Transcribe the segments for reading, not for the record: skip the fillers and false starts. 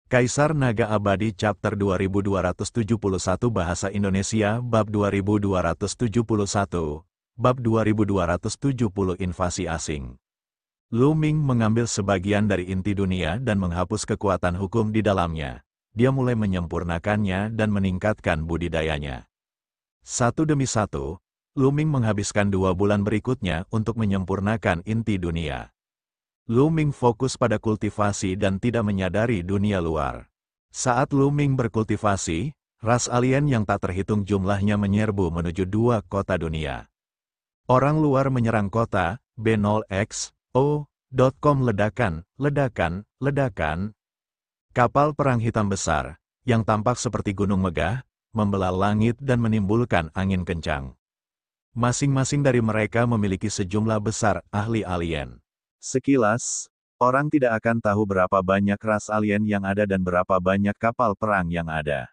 Kaisar Naga Abadi Chapter 2271 Bahasa Indonesia Bab 2271 Bab 2270 Invasi Asing. Lu Ming mengambil sebagian dari inti dunia dan menghapus kekuatan hukum di dalamnya. Dia mulai menyempurnakannya dan meningkatkan budidayanya. Satu demi satu, Lu Ming menghabiskan 2 bulan berikutnya untuk menyempurnakan inti dunia. Lu Ming fokus pada kultivasi dan tidak menyadari dunia luar. Saat Lu Ming berkultivasi, ras alien yang tak terhitung jumlahnya menyerbu menuju 2 kota dunia. Orang luar menyerang kota B0XO.com. Ledakan, ledakan, ledakan. Kapal perang hitam besar, yang tampak seperti gunung megah, membelah langit dan menimbulkan angin kencang. Masing-masing dari mereka memiliki sejumlah besar ahli alien. Sekilas, orang tidak akan tahu berapa banyak ras alien yang ada dan berapa banyak kapal perang yang ada.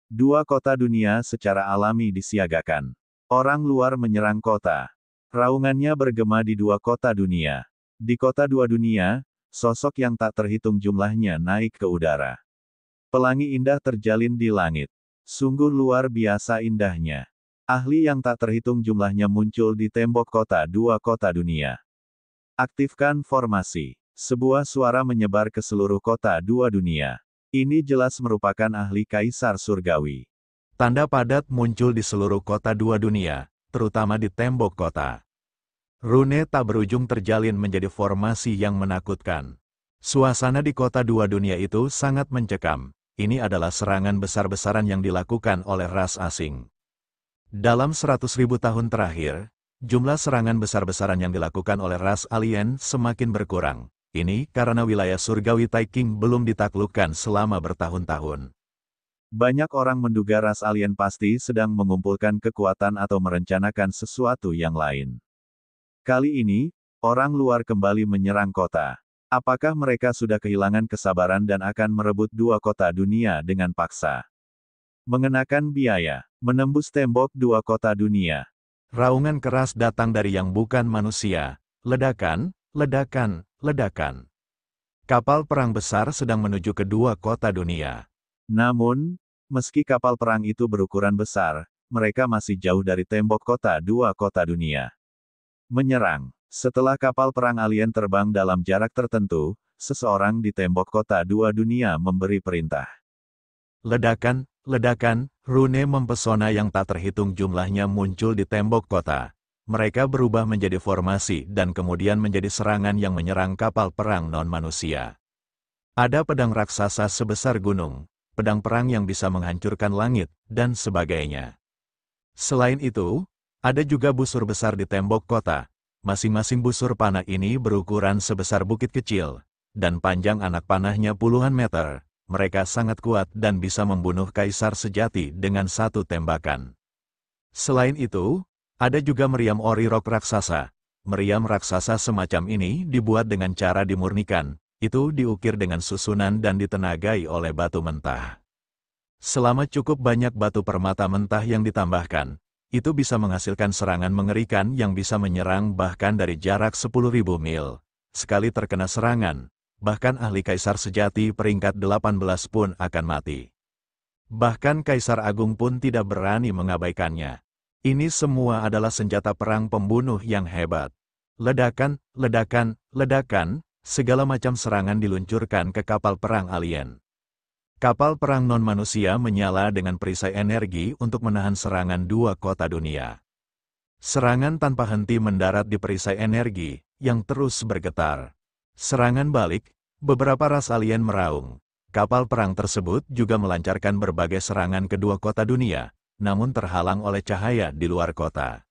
2 kota dunia secara alami disiagakan. Orang luar menyerang kota. Raungannya bergema di 2 kota dunia. Di kota 2 dunia, sosok yang tak terhitung jumlahnya naik ke udara. Pelangi indah terjalin di langit. Sungguh luar biasa indahnya. Ahli yang tak terhitung jumlahnya muncul di tembok kota 2 kota dunia. Aktifkan formasi. Sebuah suara menyebar ke seluruh kota 2 dunia. Ini jelas merupakan ahli Kaisar Surgawi. Tanda padat muncul di seluruh kota 2 dunia, terutama di tembok kota. Rune tak berujung terjalin menjadi formasi yang menakutkan. Suasana di kota 2 dunia itu sangat mencekam. Ini adalah serangan besar-besaran yang dilakukan oleh ras asing. Dalam 100.000 tahun terakhir, jumlah serangan besar-besaran yang dilakukan oleh ras alien semakin berkurang. Ini karena wilayah surgawi Taiking belum ditaklukkan selama bertahun-tahun. Banyak orang menduga ras alien pasti sedang mengumpulkan kekuatan atau merencanakan sesuatu yang lain. Kali ini, orang luar kembali menyerang kota. Apakah mereka sudah kehilangan kesabaran dan akan merebut 2 kota dunia dengan paksa? Mengenakan biaya, menembus tembok 2 kota dunia. Raungan keras datang dari yang bukan manusia. Ledakan, ledakan, ledakan. Kapal perang besar sedang menuju ke 2 kota dunia. Namun, meski kapal perang itu berukuran besar, mereka masih jauh dari tembok kota 2 kota dunia. Menyerang. Setelah kapal perang alien terbang dalam jarak tertentu, seseorang di tembok kota 2 dunia memberi perintah. Ledakan, ledakan, rune mempesona yang tak terhitung jumlahnya muncul di tembok kota. Mereka berubah menjadi formasi dan kemudian menjadi serangan yang menyerang kapal perang non-manusia. Ada pedang raksasa sebesar gunung, pedang perang yang bisa menghancurkan langit, dan sebagainya. Selain itu, ada juga busur besar di tembok kota. Masing-masing busur panah ini berukuran sebesar bukit kecil, dan panjang anak panahnya puluhan meter. Mereka sangat kuat dan bisa membunuh kaisar sejati dengan 1 tembakan. Selain itu, ada juga meriam ori rok raksasa. Meriam raksasa semacam ini dibuat dengan cara dimurnikan. Itu diukir dengan susunan dan ditenagai oleh batu mentah. Selama cukup banyak batu permata mentah yang ditambahkan, itu bisa menghasilkan serangan mengerikan yang bisa menyerang bahkan dari jarak 10.000 mil. Sekali terkena serangan, bahkan ahli kaisar sejati peringkat 18 pun akan mati. Bahkan Kaisar Agung pun tidak berani mengabaikannya. Ini semua adalah senjata perang pembunuh yang hebat. Ledakan, ledakan, ledakan, segala macam serangan diluncurkan ke kapal perang alien. Kapal perang non-manusia menyala dengan perisai energi untuk menahan serangan 2 kota dunia. Serangan tanpa henti mendarat di perisai energi, yang terus bergetar. Serangan balik, beberapa ras alien meraung. Kapal perang tersebut juga melancarkan berbagai serangan ke 2 kota dunia, namun terhalang oleh cahaya di luar kota.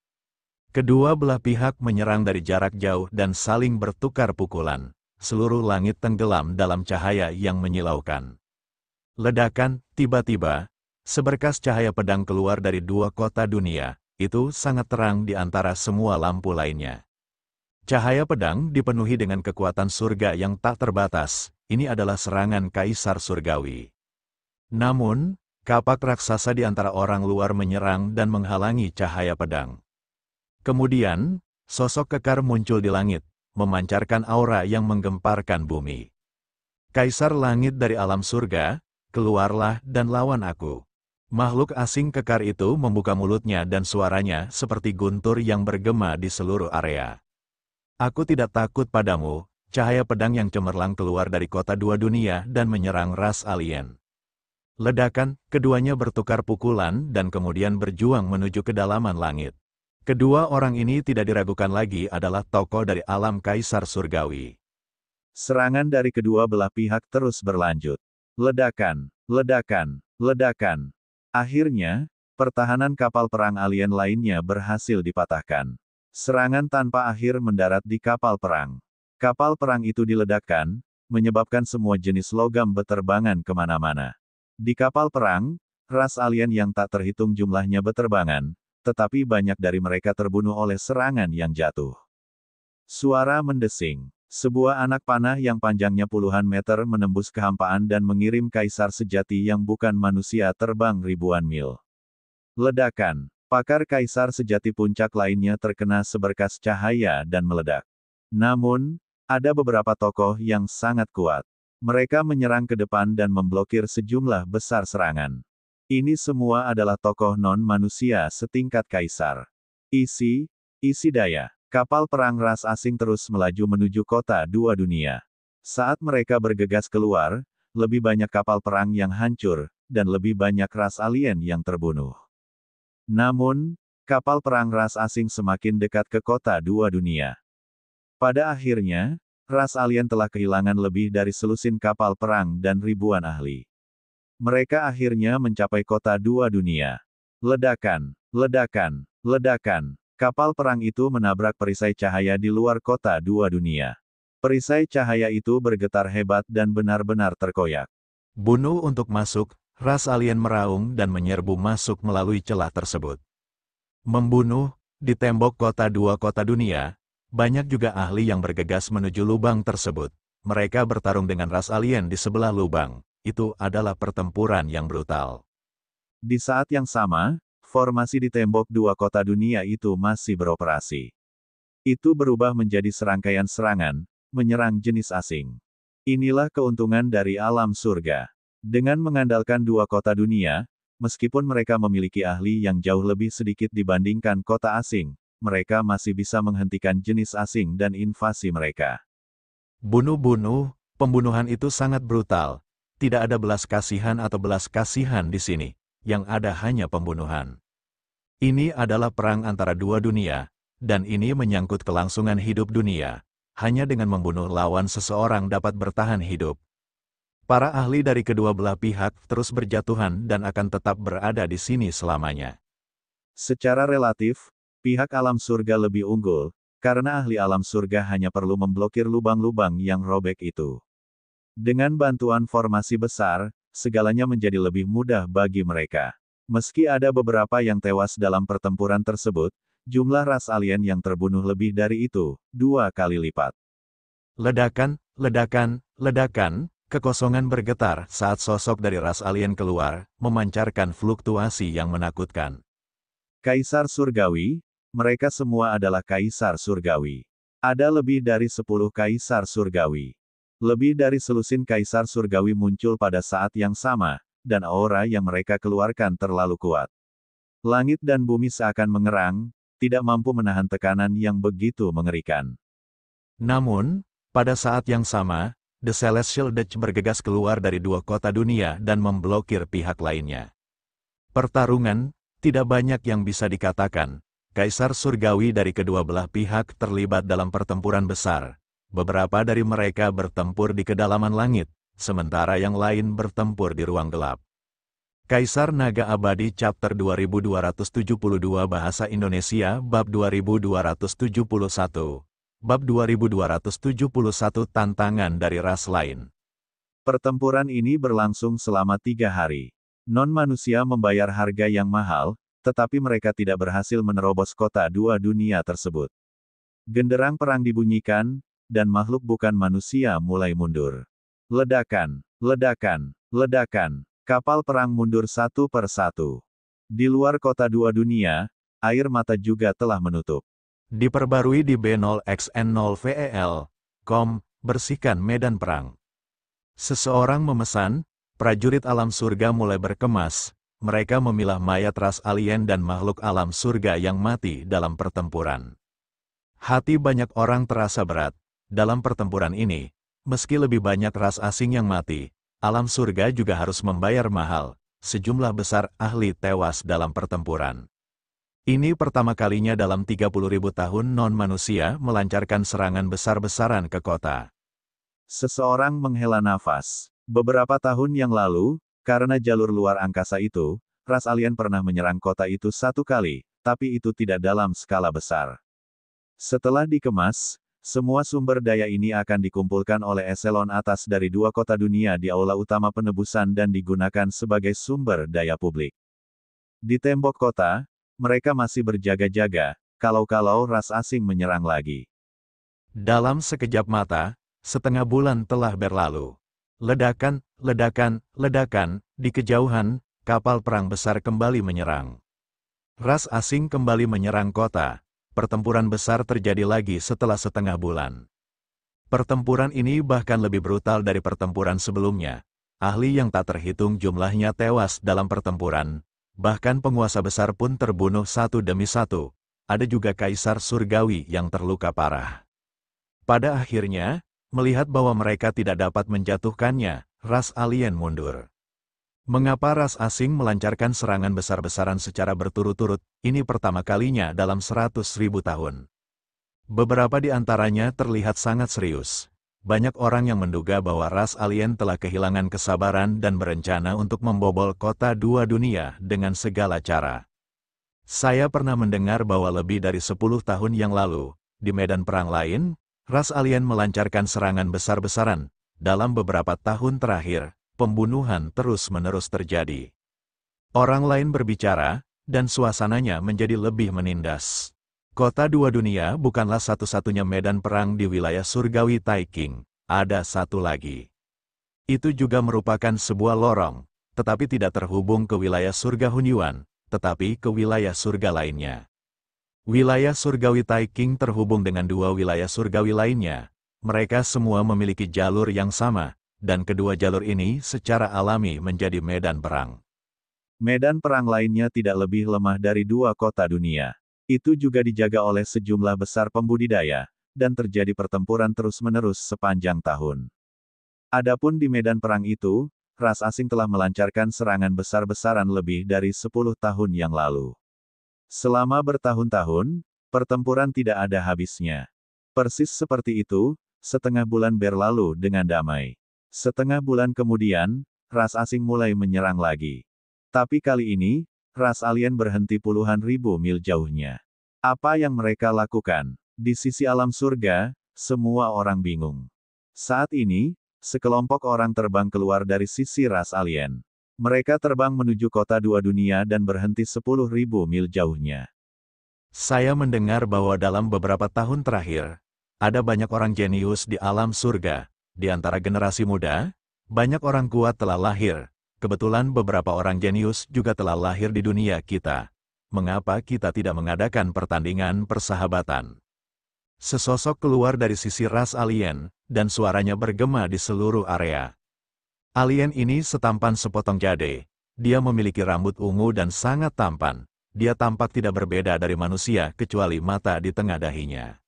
Kedua belah pihak menyerang dari jarak jauh dan saling bertukar pukulan. Seluruh langit tenggelam dalam cahaya yang menyilaukan. Ledakan, tiba-tiba, seberkas cahaya pedang keluar dari 2 kota dunia. Itu sangat terang di antara semua lampu lainnya. Cahaya pedang dipenuhi dengan kekuatan surga yang tak terbatas. Ini adalah serangan Kaisar Surgawi. Namun, kapak raksasa di antara orang luar menyerang dan menghalangi cahaya pedang. Kemudian, sosok kekar muncul di langit, memancarkan aura yang menggemparkan bumi. Kaisar langit dari alam surga, keluarlah dan lawan aku. Makhluk asing kekar itu membuka mulutnya dan suaranya seperti guntur yang bergema di seluruh area. Aku tidak takut padamu, cahaya pedang yang cemerlang keluar dari kota dua dunia dan menyerang ras alien. Ledakan, keduanya bertukar pukulan dan kemudian berjuang menuju kedalaman langit. Kedua orang ini tidak diragukan lagi adalah tokoh dari alam kaisar surgawi. Serangan dari kedua belah pihak terus berlanjut. Ledakan, ledakan, ledakan. Akhirnya, pertahanan kapal perang alien lainnya berhasil dipatahkan. Serangan tanpa akhir mendarat di kapal perang. Kapal perang itu diledakkan, menyebabkan semua jenis logam beterbangan kemana-mana. Di kapal perang, ras alien yang tak terhitung jumlahnya beterbangan, tetapi banyak dari mereka terbunuh oleh serangan yang jatuh. Suara mendesing. Sebuah anak panah yang panjangnya puluhan meter menembus kehampaan dan mengirim kaisar sejati yang bukan manusia terbang ribuan mil. Ledakan. Pakar kaisar sejati puncak lainnya terkena seberkas cahaya dan meledak. Namun, ada beberapa tokoh yang sangat kuat. Mereka menyerang ke depan dan memblokir sejumlah besar serangan. Ini semua adalah tokoh non-manusia setingkat kaisar. Isi daya. Kapal perang ras asing terus melaju menuju kota dua dunia. Saat mereka bergegas keluar, lebih banyak kapal perang yang hancur, dan lebih banyak ras alien yang terbunuh. Namun, kapal perang ras asing semakin dekat ke kota dua dunia. Pada akhirnya, ras alien telah kehilangan lebih dari selusin kapal perang dan ribuan ahli. Mereka akhirnya mencapai kota dua dunia. Ledakan, ledakan, ledakan. Kapal perang itu menabrak perisai cahaya di luar kota dua dunia. Perisai cahaya itu bergetar hebat dan benar-benar terkoyak. Bunuh untuk masuk, ras alien meraung dan menyerbu masuk melalui celah tersebut. Membunuh, di tembok kota dunia, banyak juga ahli yang bergegas menuju lubang tersebut. Mereka bertarung dengan ras alien di sebelah lubang. Itu adalah pertempuran yang brutal. Di saat yang sama, formasi di tembok dua kota dunia itu masih beroperasi. Itu berubah menjadi serangkaian serangan, menyerang jenis asing. Inilah keuntungan dari alam surga. Dengan mengandalkan dua kota dunia, meskipun mereka memiliki ahli yang jauh lebih sedikit dibandingkan kota asing, mereka masih bisa menghentikan jenis asing dan invasi mereka. Bunuh-bunuh, pembunuhan itu sangat brutal. Tidak ada belas kasihan atau belas kasihan di sini, yang ada hanya pembunuhan. Ini adalah perang antara dua dunia, dan ini menyangkut kelangsungan hidup dunia. Hanya dengan membunuh lawan seseorang dapat bertahan hidup. Para ahli dari kedua belah pihak terus berjatuhan dan akan tetap berada di sini selamanya. Secara relatif, pihak alam surga lebih unggul, karena ahli alam surga hanya perlu memblokir lubang-lubang yang robek itu. Dengan bantuan formasi besar, segalanya menjadi lebih mudah bagi mereka. Meski ada beberapa yang tewas dalam pertempuran tersebut, jumlah ras alien yang terbunuh lebih dari itu, 2 kali lipat. Ledakan, ledakan, ledakan, kekosongan bergetar saat sosok dari ras alien keluar, memancarkan fluktuasi yang menakutkan. Kaisar surgawi, mereka semua adalah kaisar surgawi. Ada lebih dari 10 kaisar surgawi. Lebih dari selusin kaisar surgawi muncul pada saat yang sama, dan aura yang mereka keluarkan terlalu kuat. Langit dan bumi seakan mengerang, tidak mampu menahan tekanan yang begitu mengerikan. Namun, pada saat yang sama, The Celestial Dutch bergegas keluar dari dua kota dunia dan memblokir pihak lainnya. Pertarungan, tidak banyak yang bisa dikatakan. Kaisar surgawi dari kedua belah pihak terlibat dalam pertempuran besar. Beberapa dari mereka bertempur di kedalaman langit, sementara yang lain bertempur di ruang gelap. Kaisar Naga Abadi Chapter 2272 Bahasa Indonesia Bab 2271 Bab 2271 Tantangan dari ras lain. Pertempuran ini berlangsung selama 3 hari. Non-manusia membayar harga yang mahal, tetapi mereka tidak berhasil menerobos kota dua dunia tersebut. Genderang perang dibunyikan, dan makhluk bukan manusia mulai mundur. Ledakan, ledakan, ledakan, kapal perang mundur satu per satu. Di luar kota dua dunia, air mata juga telah menutup. Diperbarui di B0xN0VEL.com, bersihkan medan perang. Seseorang memesan, prajurit alam surga mulai berkemas, mereka memilah mayat ras alien dan makhluk alam surga yang mati dalam pertempuran. Hati banyak orang terasa berat. Dalam pertempuran ini, meski lebih banyak ras asing yang mati, alam surga juga harus membayar mahal. Sejumlah besar ahli tewas dalam pertempuran. Ini pertama kalinya dalam 30.000 tahun non-manusia melancarkan serangan besar-besaran ke kota. Seseorang menghela nafas. Beberapa tahun yang lalu, karena jalur luar angkasa itu, ras alien pernah menyerang kota itu 1 kali, tapi itu tidak dalam skala besar. Setelah dikemas, semua sumber daya ini akan dikumpulkan oleh eselon atas dari 2 kota dunia di aula utama penebusan dan digunakan sebagai sumber daya publik. Di tembok kota, mereka masih berjaga-jaga, kalau-kalau ras asing menyerang lagi. Dalam sekejap mata, setengah bulan telah berlalu. Ledakan, ledakan, ledakan, di kejauhan, kapal perang besar kembali menyerang. Ras asing kembali menyerang kota. Pertempuran besar terjadi lagi setelah setengah bulan. Pertempuran ini bahkan lebih brutal dari pertempuran sebelumnya. Ahli yang tak terhitung jumlahnya tewas dalam pertempuran. Bahkan penguasa besar pun terbunuh satu demi satu. Ada juga kaisar surgawi yang terluka parah. Pada akhirnya, melihat bahwa mereka tidak dapat menjatuhkannya, ras alien mundur. Mengapa ras asing melancarkan serangan besar-besaran secara berturut-turut? Ini pertama kalinya dalam 100.000 tahun. Beberapa di antaranya terlihat sangat serius. Banyak orang yang menduga bahwa ras alien telah kehilangan kesabaran dan berencana untuk membobol kota 2 dunia dengan segala cara. Saya pernah mendengar bahwa lebih dari 10 tahun yang lalu, di medan perang lain, ras alien melancarkan serangan besar-besaran. Dalam beberapa tahun terakhir, pembunuhan terus-menerus terjadi. Orang lain berbicara, dan suasananya menjadi lebih menindas. Kota 2 dunia bukanlah satu-satunya medan perang di wilayah surgawi Taiping. Ada satu lagi. Itu juga merupakan sebuah lorong, tetapi tidak terhubung ke wilayah surga Hunyuan, tetapi ke wilayah surga lainnya. Wilayah surgawi Taiping terhubung dengan 2 wilayah surgawi lainnya. Mereka semua memiliki jalur yang sama, dan kedua jalur ini secara alami menjadi medan perang. Medan perang lainnya tidak lebih lemah dari 2 kota dunia. Itu juga dijaga oleh sejumlah besar pembudidaya, dan terjadi pertempuran terus-menerus sepanjang tahun. Adapun di medan perang itu, ras asing telah melancarkan serangan besar-besaran lebih dari 10 tahun yang lalu. Selama bertahun-tahun, pertempuran tidak ada habisnya. Persis seperti itu, setengah bulan berlalu dengan damai. Setengah bulan kemudian, ras asing mulai menyerang lagi. Tapi kali ini, ras alien berhenti puluhan ribu mil jauhnya. Apa yang mereka lakukan? Di sisi alam surga, semua orang bingung. Saat ini, sekelompok orang terbang keluar dari sisi ras alien. Mereka terbang menuju kota 2 dunia dan berhenti 10.000 mil jauhnya. Saya mendengar bahwa dalam beberapa tahun terakhir, ada banyak orang jenius di alam surga. Di antara generasi muda, banyak orang kuat telah lahir. Kebetulan beberapa orang jenius juga telah lahir di dunia kita. Mengapa kita tidak mengadakan pertandingan persahabatan? Sesosok keluar dari sisi ras alien, dan suaranya bergema di seluruh area. Alien ini setampan sepotong jade. Dia memiliki rambut ungu dan sangat tampan. Dia tampak tidak berbeda dari manusia kecuali mata di tengah dahinya.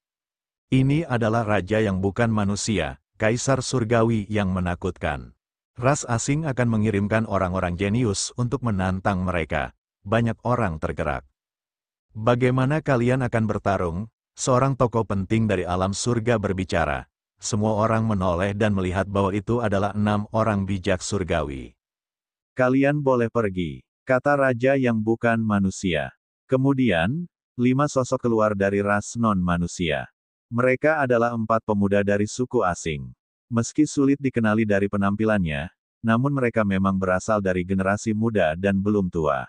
Ini adalah raja yang bukan manusia. Kaisar surgawi yang menakutkan. Ras asing akan mengirimkan orang-orang jenius untuk menantang mereka. Banyak orang tergerak. Bagaimana kalian akan bertarung? Seorang tokoh penting dari alam surga berbicara. Semua orang menoleh dan melihat bahwa itu adalah 6 orang bijak surgawi. Kalian boleh pergi, kata raja yang bukan manusia. Kemudian, 5 sosok keluar dari ras non-manusia. Mereka adalah 4 pemuda dari suku asing. Meski sulit dikenali dari penampilannya, namun mereka memang berasal dari generasi muda dan belum tua.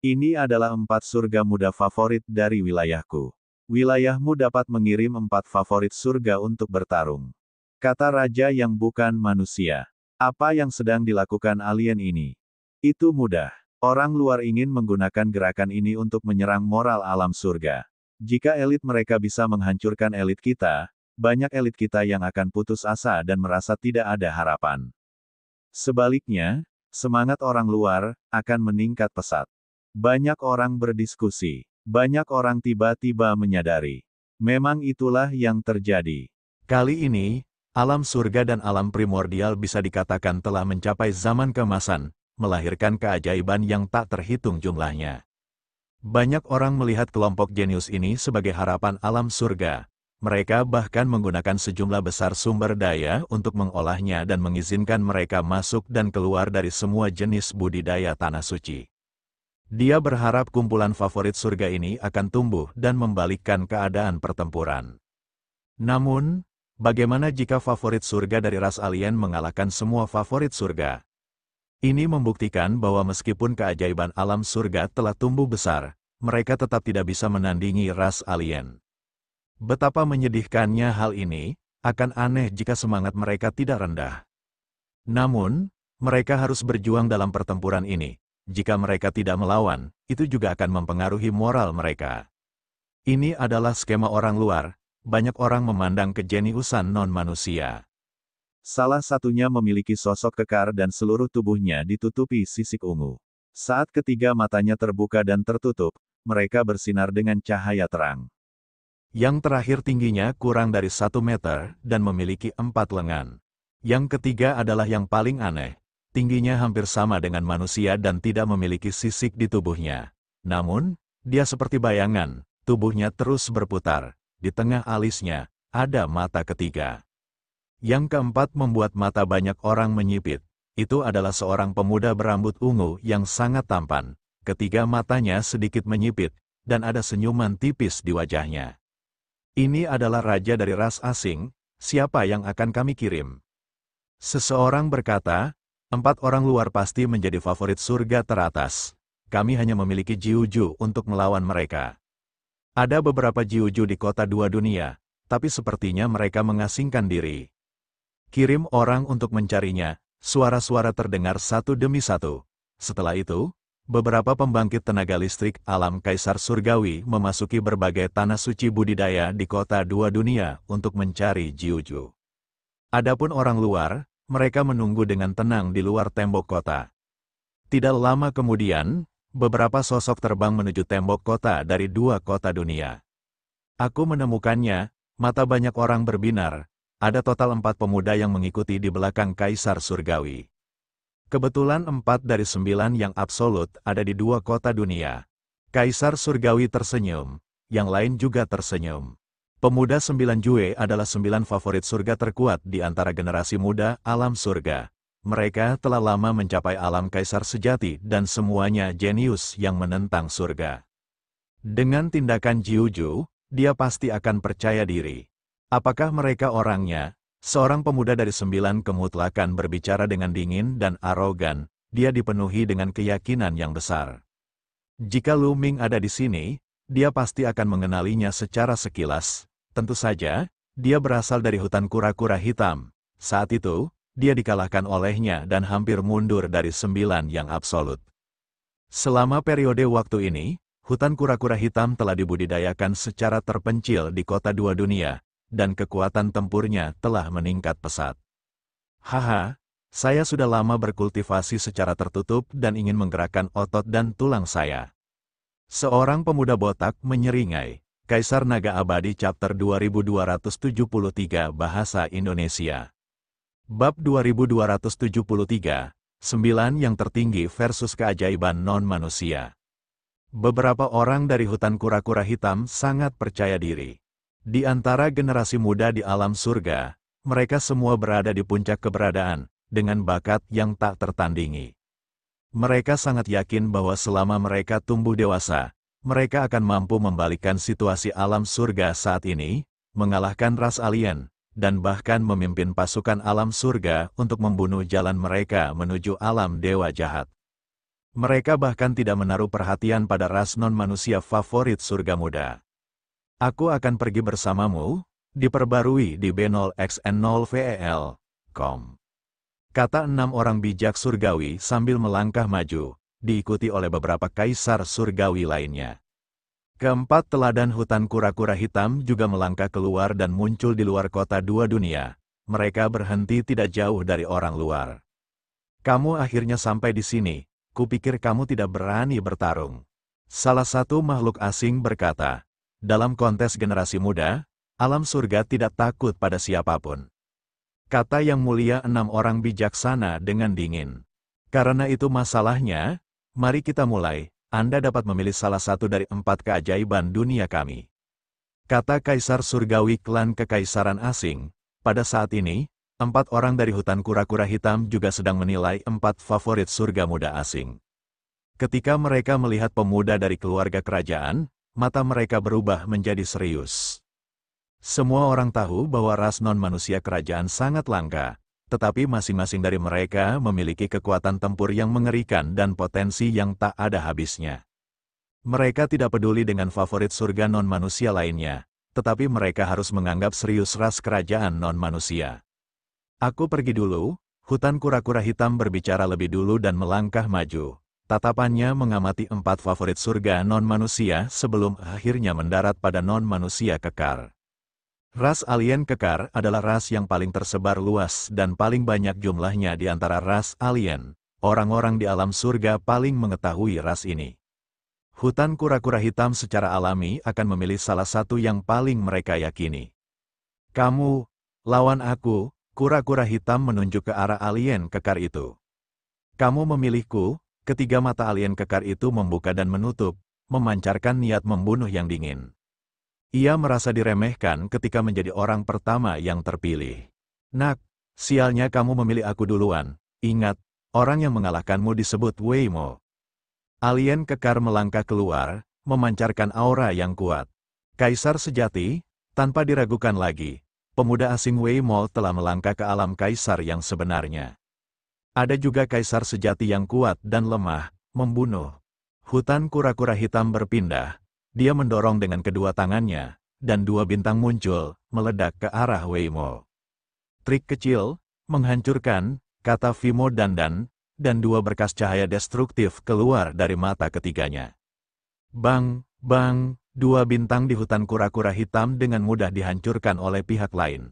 Ini adalah 4 surga muda favorit dari wilayahku. Wilayahmu dapat mengirim 4 favorit surga untuk bertarung. Kata raja yang bukan manusia. Apa yang sedang dilakukan alien ini? Itu mudah. Orang luar ingin menggunakan gerakan ini untuk menyerang moral alam surga. Jika elit mereka bisa menghancurkan elit kita, banyak elit kita yang akan putus asa dan merasa tidak ada harapan. Sebaliknya, semangat orang luar akan meningkat pesat. Banyak orang berdiskusi. Banyak orang tiba-tiba menyadari. Memang itulah yang terjadi. Kali ini, alam surga dan alam primordial bisa dikatakan telah mencapai zaman keemasan, melahirkan keajaiban yang tak terhitung jumlahnya. Banyak orang melihat kelompok jenius ini sebagai harapan alam surga. Mereka bahkan menggunakan sejumlah besar sumber daya untuk mengolahnya dan mengizinkan mereka masuk dan keluar dari semua jenis budidaya tanah suci. Dia berharap kumpulan favorit surga ini akan tumbuh dan membalikkan keadaan pertempuran. Namun, bagaimana jika favorit surga dari ras alien mengalahkan semua favorit surga? Ini membuktikan bahwa meskipun keajaiban alam surga telah tumbuh besar, mereka tetap tidak bisa menandingi ras alien. Betapa menyedihkannya hal ini, akan aneh jika semangat mereka tidak rendah. Namun, mereka harus berjuang dalam pertempuran ini. Jika mereka tidak melawan, itu juga akan mempengaruhi moral mereka. Ini adalah skema orang luar, banyak orang memandang kejeniusan non-manusia. Salah satunya memiliki sosok kekar dan seluruh tubuhnya ditutupi sisik ungu. Saat ketiga matanya terbuka dan tertutup, mereka bersinar dengan cahaya terang. Yang terakhir tingginya kurang dari 1 meter dan memiliki 4 lengan. Yang ketiga adalah yang paling aneh. Tingginya hampir sama dengan manusia dan tidak memiliki sisik di tubuhnya. Namun, dia seperti bayangan, tubuhnya terus berputar. Di tengah alisnya, ada mata ketiga. Yang keempat membuat mata banyak orang menyipit. Itu adalah seorang pemuda berambut ungu yang sangat tampan. Ketiga matanya sedikit menyipit, dan ada senyuman tipis di wajahnya. Ini adalah raja dari ras asing, siapa yang akan kami kirim? Seseorang berkata, 4 orang luar pasti menjadi favorit surga teratas. Kami hanya memiliki Jiuju untuk melawan mereka. Ada beberapa Jiuju di kota 2 dunia, tapi sepertinya mereka mengasingkan diri. Kirim orang untuk mencarinya, suara-suara terdengar satu demi satu. Setelah itu, beberapa pembangkit tenaga listrik alam Kaisar Surgawi memasuki berbagai tanah suci budidaya di kota 2 dunia untuk mencari Jiuju. Adapun orang luar, mereka menunggu dengan tenang di luar tembok kota. Tidak lama kemudian, beberapa sosok terbang menuju tembok kota dari 2 kota dunia. Aku menemukannya, mata banyak orang berbinar. Ada total 4 pemuda yang mengikuti di belakang Kaisar Surgawi. Kebetulan 4 dari 9 yang absolut ada di 2 kota dunia. Kaisar Surgawi tersenyum, yang lain juga tersenyum. Pemuda 9 Jue adalah 9 favorit surga terkuat di antara generasi muda alam surga. Mereka telah lama mencapai alam kaisar sejati dan semuanya jenius yang menentang surga. Dengan tindakan Jiuju, dia pasti akan percaya diri. Apakah mereka orangnya? Seorang pemuda dari 9 kemutlakan berbicara dengan dingin dan arogan, dia dipenuhi dengan keyakinan yang besar. Jika Lu Ming ada di sini, dia pasti akan mengenalinya secara sekilas. Tentu saja, dia berasal dari hutan kura-kura hitam. Saat itu, dia dikalahkan olehnya dan hampir mundur dari 9 yang absolut. Selama periode waktu ini, hutan kura-kura hitam telah dibudidayakan secara terpencil di kota 2 dunia, dan kekuatan tempurnya telah meningkat pesat. Haha, saya sudah lama berkultivasi secara tertutup dan ingin menggerakkan otot dan tulang saya. Seorang pemuda botak menyeringai. Kaisar Naga Abadi Chapter 2273 Bahasa Indonesia. Bab 2273, 9 yang tertinggi versus keajaiban non-manusia. Beberapa orang dari hutan kura-kura hitam sangat percaya diri. Di antara generasi muda di alam surga, mereka semua berada di puncak keberadaan, dengan bakat yang tak tertandingi. Mereka sangat yakin bahwa selama mereka tumbuh dewasa, mereka akan mampu membalikkan situasi alam surga saat ini, mengalahkan ras alien, dan bahkan memimpin pasukan alam surga untuk membunuh jalan mereka menuju alam dewa jahat. Mereka bahkan tidak menaruh perhatian pada ras non-manusia favorit surga muda. Aku akan pergi bersamamu, diperbarui di B0xN0VEL.com. Kata 6 orang bijak surgawi sambil melangkah maju, diikuti oleh beberapa kaisar surgawi lainnya. Keempat teladan hutan kura-kura hitam juga melangkah keluar dan muncul di luar kota dua dunia. Mereka berhenti tidak jauh dari orang luar. Kamu akhirnya sampai di sini. Kupikir kamu tidak berani bertarung. Salah satu makhluk asing berkata, dalam kontes generasi muda, alam surga tidak takut pada siapapun. Kata yang mulia 6 orang bijaksana dengan dingin. Karena itu masalahnya, mari kita mulai. Anda dapat memilih salah satu dari 4 keajaiban dunia kami. Kata Kaisar Surgawi klan Kekaisaran Asing. Pada saat ini, 4 orang dari hutan kura-kura hitam juga sedang menilai 4 favorit surga muda asing. Ketika mereka melihat pemuda dari keluarga kerajaan, mata mereka berubah menjadi serius. Semua orang tahu bahwa ras non-manusia kerajaan sangat langka, tetapi masing-masing dari mereka memiliki kekuatan tempur yang mengerikan dan potensi yang tak ada habisnya. Mereka tidak peduli dengan favorit surga non-manusia lainnya, tetapi mereka harus menganggap serius ras kerajaan non-manusia. Aku pergi dulu, hutan kura-kura hitam berbicara lebih dulu dan melangkah maju. Tatapannya mengamati 4 favorit surga non-manusia sebelum akhirnya mendarat pada non-manusia kekar. Ras alien kekar adalah ras yang paling tersebar luas dan paling banyak jumlahnya di antara ras alien. Orang-orang di alam surga paling mengetahui ras ini. Hutan kura-kura hitam secara alami akan memilih salah satu yang paling mereka yakini. Kamu, lawan aku, kura-kura hitam menunjuk ke arah alien kekar itu. Kamu memilihku, ketiga mata alien kekar itu membuka dan menutup, memancarkan niat membunuh yang dingin. Ia merasa diremehkan ketika menjadi orang pertama yang terpilih. Nak, sialnya kamu memilih aku duluan. Ingat, orang yang mengalahkanmu disebut Weimo. Alien kekar melangkah keluar, memancarkan aura yang kuat. Kaisar sejati, tanpa diragukan lagi, pemuda asing Weimo telah melangkah ke alam kaisar yang sebenarnya. Ada juga kaisar sejati yang kuat dan lemah, membunuh. Hutan kura-kura hitam berpindah. Dia mendorong dengan kedua tangannya, dan 2 bintang muncul, meledak ke arah Weimo. Trik kecil, menghancurkan, kata Vimo dan 2 berkas cahaya destruktif keluar dari mata ketiganya. Bang, bang, 2 bintang di hutan kura-kura hitam dengan mudah dihancurkan oleh pihak lain.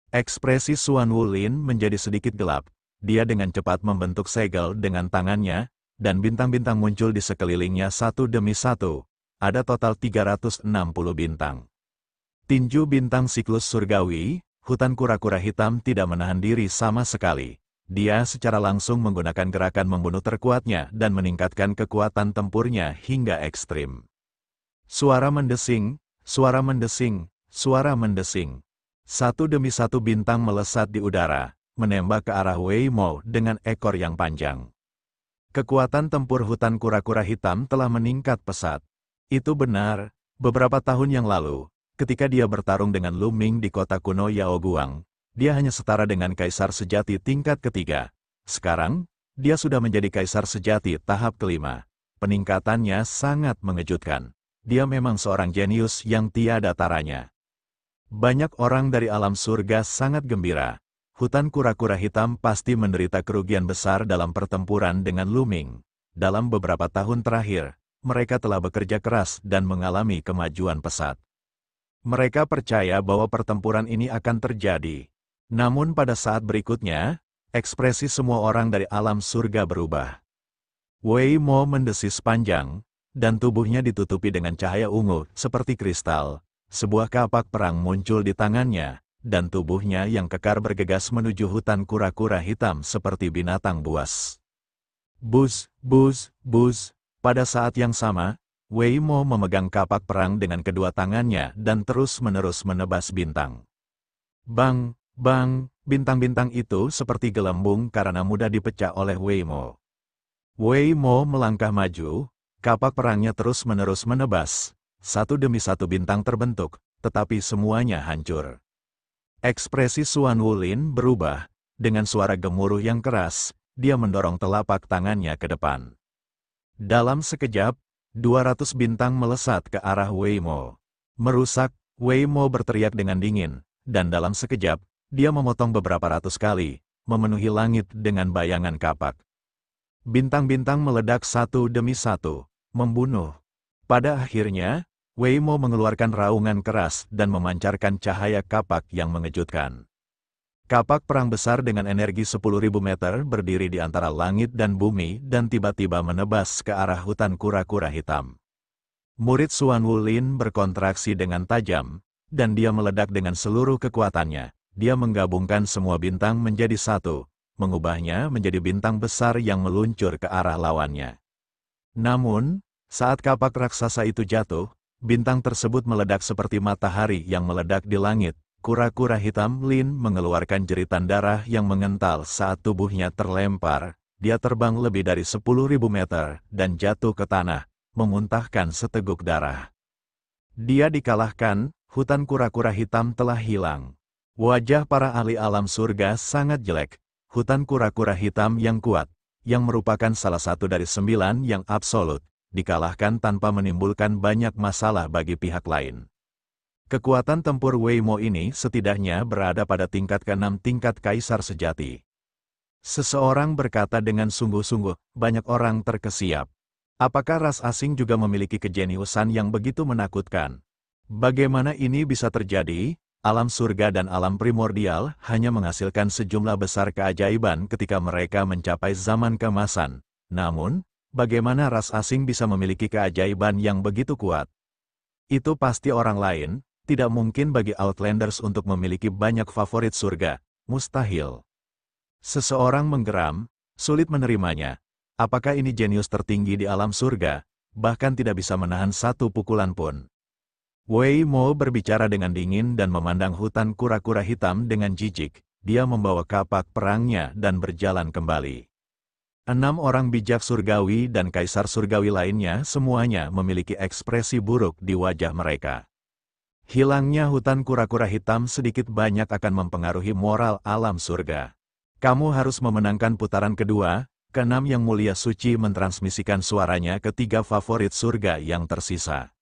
Ekspresi Xuan Wulin menjadi sedikit gelap. Dia dengan cepat membentuk segel dengan tangannya, dan bintang-bintang muncul di sekelilingnya satu demi satu. Ada total 360 bintang. Tinju bintang siklus surgawi, hutan kura-kura hitam tidak menahan diri sama sekali. Dia secara langsung menggunakan gerakan membunuh terkuatnya dan meningkatkan kekuatan tempurnya hingga ekstrim. Suara mendesing, suara mendesing, suara mendesing. Satu demi satu bintang melesat di udara, menembak ke arah Weimo dengan ekor yang panjang. Kekuatan tempur hutan kura-kura hitam telah meningkat pesat. Itu benar, beberapa tahun yang lalu, ketika dia bertarung dengan Lu Ming di kota kuno Yaoguang, dia hanya setara dengan kaisar sejati tingkat ketiga. Sekarang, dia sudah menjadi kaisar sejati tahap kelima. Peningkatannya sangat mengejutkan. Dia memang seorang jenius yang tiada taranya. Banyak orang dari alam surga sangat gembira. Hutan kura-kura hitam pasti menderita kerugian besar dalam pertempuran dengan Lu Ming. Dalam beberapa tahun terakhir, mereka telah bekerja keras dan mengalami kemajuan pesat. Mereka percaya bahwa pertempuran ini akan terjadi. Namun pada saat berikutnya, ekspresi semua orang dari alam surga berubah. Weimo mendesis panjang, dan tubuhnya ditutupi dengan cahaya ungu seperti kristal. Sebuah kapak perang muncul di tangannya, dan tubuhnya yang kekar bergegas menuju hutan kura-kura hitam seperti binatang buas. Bus, bus, bus. Pada saat yang sama, Weimo memegang kapak perang dengan kedua tangannya dan terus-menerus menebas bintang. Bang, bang, bintang-bintang itu seperti gelembung karena mudah dipecah oleh Weimo. Weimo melangkah maju, kapak perangnya terus-menerus menebas. Satu demi satu bintang terbentuk, tetapi semuanya hancur. Ekspresi Xuan Wulin berubah, dengan suara gemuruh yang keras, dia mendorong telapak tangannya ke depan. Dalam sekejap, 200 bintang melesat ke arah Weimo. Merusak, Weimo berteriak dengan dingin, dan dalam sekejap, dia memotong beberapa ratus kali, memenuhi langit dengan bayangan kapak. Bintang-bintang meledak satu demi satu, membunuh. Pada akhirnya, Wei Mo mengeluarkan raungan keras dan memancarkan cahaya kapak yang mengejutkan. Kapak perang besar dengan energi 10.000 meter berdiri di antara langit dan bumi dan tiba-tiba menebas ke arah hutan kura-kura hitam. Murid Xuan Wulin berkontraksi dengan tajam, dan dia meledak dengan seluruh kekuatannya. Dia menggabungkan semua bintang menjadi satu, mengubahnya menjadi bintang besar yang meluncur ke arah lawannya. Namun, saat kapak raksasa itu jatuh, bintang tersebut meledak seperti matahari yang meledak di langit. Kura-kura hitam Lin mengeluarkan jeritan darah yang mengental saat tubuhnya terlempar. Dia terbang lebih dari 10.000 meter dan jatuh ke tanah, memuntahkan seteguk darah. Dia dikalahkan, hutan kura-kura hitam telah hilang. Wajah para ahli alam surga sangat jelek. Hutan kura-kura hitam yang kuat, yang merupakan salah satu dari 9 yang absolut, dikalahkan tanpa menimbulkan banyak masalah bagi pihak lain. Kekuatan tempur Wei Mo ini setidaknya berada pada tingkat ke-6 tingkat kaisar sejati. Seseorang berkata dengan sungguh-sungguh, banyak orang terkesiap. Apakah ras asing juga memiliki kejeniusan yang begitu menakutkan? Bagaimana ini bisa terjadi? Alam surga dan alam primordial hanya menghasilkan sejumlah besar keajaiban ketika mereka mencapai zaman keemasan. Namun, bagaimana ras asing bisa memiliki keajaiban yang begitu kuat? Itu pasti orang lain. Tidak mungkin bagi Outlanders untuk memiliki banyak favorit surga, mustahil. Seseorang menggeram, sulit menerimanya. Apakah ini jenius tertinggi di alam surga, bahkan tidak bisa menahan satu pukulan pun. Wei Mo berbicara dengan dingin dan memandang hutan kura-kura hitam dengan jijik. Dia membawa kapak perangnya dan berjalan kembali. 6 orang bijak surgawi dan kaisar surgawi lainnya semuanya memiliki ekspresi buruk di wajah mereka. Hilangnya hutan kura-kura hitam sedikit banyak akan mempengaruhi moral alam surga. Kamu harus memenangkan putaran kedua. Ke-6 yang mulia suci mentransmisikan suaranya ke 3 favorit surga yang tersisa.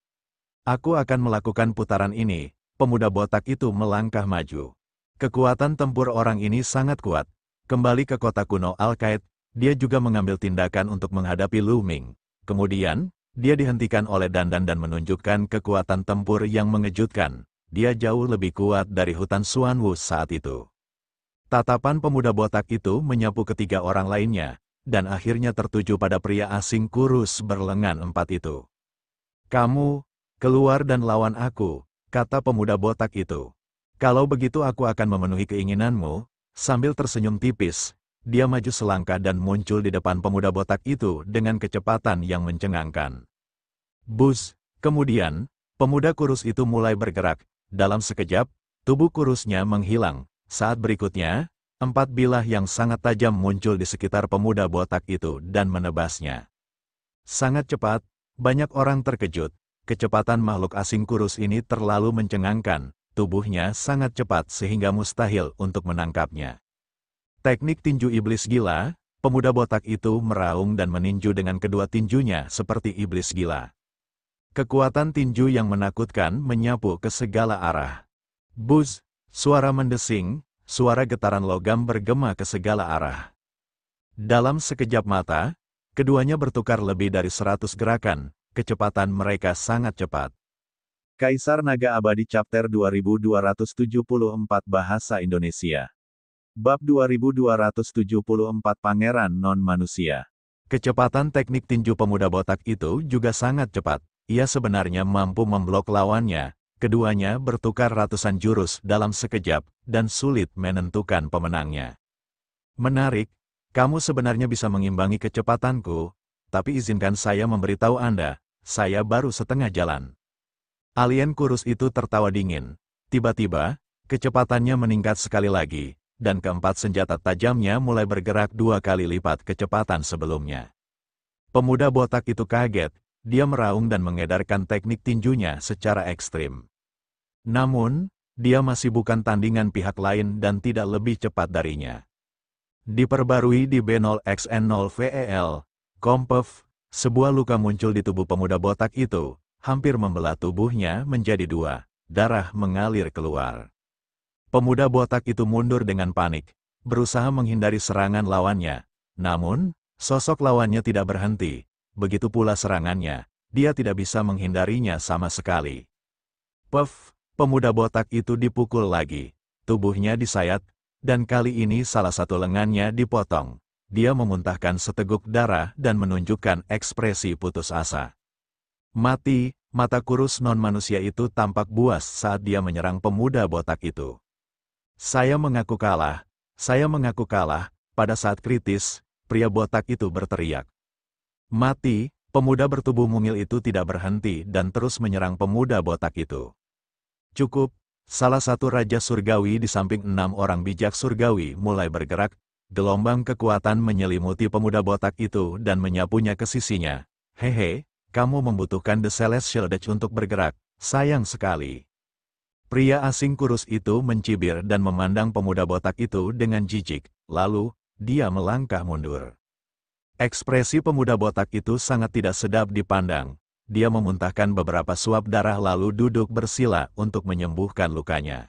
Aku akan melakukan putaran ini. Pemuda botak itu melangkah maju. Kekuatan tempur orang ini sangat kuat. Kembali ke kota kuno Al-Qaed, dia juga mengambil tindakan untuk menghadapi Lu Ming. Kemudian, dia dihentikan oleh Dandan dan menunjukkan kekuatan tempur yang mengejutkan. Dia jauh lebih kuat dari hutan Xuanwu saat itu. Tatapan pemuda botak itu menyapu ketiga orang lainnya, dan akhirnya tertuju pada pria asing kurus berlengan 4 itu. Kamu, keluar dan lawan aku, kata pemuda botak itu. Kalau begitu aku akan memenuhi keinginanmu. Sambil tersenyum tipis, dia maju selangkah dan muncul di depan pemuda botak itu dengan kecepatan yang mencengangkan. Bus, kemudian, pemuda kurus itu mulai bergerak. Dalam sekejap, tubuh kurusnya menghilang. Saat berikutnya, 4 bilah yang sangat tajam muncul di sekitar pemuda botak itu dan menebasnya. Sangat cepat, banyak orang terkejut. Kecepatan makhluk asing kurus ini terlalu mencengangkan. Tubuhnya sangat cepat sehingga mustahil untuk menangkapnya. Teknik tinju iblis gila, pemuda botak itu meraung dan meninju dengan kedua tinjunya seperti iblis gila. Kekuatan tinju yang menakutkan menyapu ke segala arah. Buzz, suara mendesing, suara getaran logam bergema ke segala arah. Dalam sekejap mata, keduanya bertukar lebih dari 100 gerakan, kecepatan mereka sangat cepat. Kaisar Naga Abadi Chapter 2274 Bahasa Indonesia. Bab 2274 Pangeran Non-Manusia. Kecepatan teknik tinju pemuda botak itu juga sangat cepat. Ia sebenarnya mampu memblok lawannya. Keduanya bertukar ratusan jurus dalam sekejap, dan sulit menentukan pemenangnya. Menarik, kamu sebenarnya bisa mengimbangi kecepatanku, tapi izinkan saya memberitahu Anda, saya baru setengah jalan. Alien kurus itu tertawa dingin. Tiba-tiba, kecepatannya meningkat sekali lagi, dan keempat senjata tajamnya mulai bergerak 2 kali lipat kecepatan sebelumnya. Pemuda botak itu kaget, dia meraung dan mengedarkan teknik tinjunya secara ekstrim. Namun, dia masih bukan tandingan pihak lain dan tidak lebih cepat darinya. Diperbarui di B0XN0VEL, Kompev, sebuah luka muncul di tubuh pemuda botak itu, hampir membelah tubuhnya menjadi 2, darah mengalir keluar. Pemuda botak itu mundur dengan panik, berusaha menghindari serangan lawannya. Namun, sosok lawannya tidak berhenti, begitu pula serangannya. dia tidak bisa menghindarinya sama sekali. Puff, pemuda botak itu dipukul lagi. Tubuhnya disayat, dan kali ini salah satu lengannya dipotong. Dia memuntahkan seteguk darah dan menunjukkan ekspresi putus asa. Mati, mata kurus non-manusia itu tampak buas saat dia menyerang pemuda botak itu. Saya mengaku kalah, pada saat kritis, pria botak itu berteriak. Mati, pemuda bertubuh mungil itu tidak berhenti dan terus menyerang pemuda botak itu. Cukup, salah satu raja surgawi di samping 6 orang bijak surgawi mulai bergerak, gelombang kekuatan menyelimuti pemuda botak itu dan menyapunya ke sisinya. Hehe, kamu membutuhkan The Celestial Dodge untuk bergerak, sayang sekali. Pria asing kurus itu mencibir dan memandang pemuda botak itu dengan jijik, lalu, dia melangkah mundur. Ekspresi pemuda botak itu sangat tidak sedap dipandang. Dia memuntahkan beberapa suap darah lalu duduk bersila untuk menyembuhkan lukanya.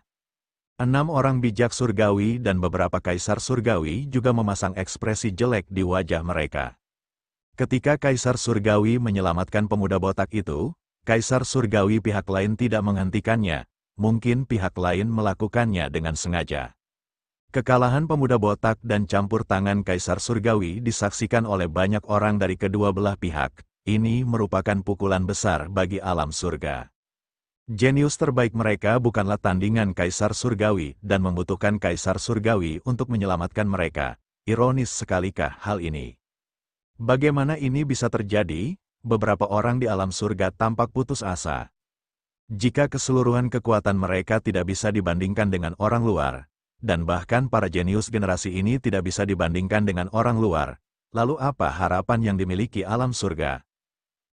6 orang bijak surgawi dan beberapa kaisar surgawi juga memasang ekspresi jelek di wajah mereka. Ketika kaisar surgawi menyelamatkan pemuda botak itu, kaisar surgawi pihak lain tidak menghentikannya, mungkin pihak lain melakukannya dengan sengaja. Kekalahan pemuda botak dan campur tangan kaisar surgawi disaksikan oleh banyak orang dari kedua belah pihak. Ini merupakan pukulan besar bagi alam surga. Jenius terbaik mereka bukanlah tandingan kaisar surgawi dan membutuhkan kaisar surgawi untuk menyelamatkan mereka. Ironis sekalikah hal ini? Bagaimana ini bisa terjadi? Beberapa orang di alam surga tampak putus asa. Jika keseluruhan kekuatan mereka tidak bisa dibandingkan dengan orang luar, dan bahkan para jenius generasi ini tidak bisa dibandingkan dengan orang luar, lalu apa harapan yang dimiliki alam surga?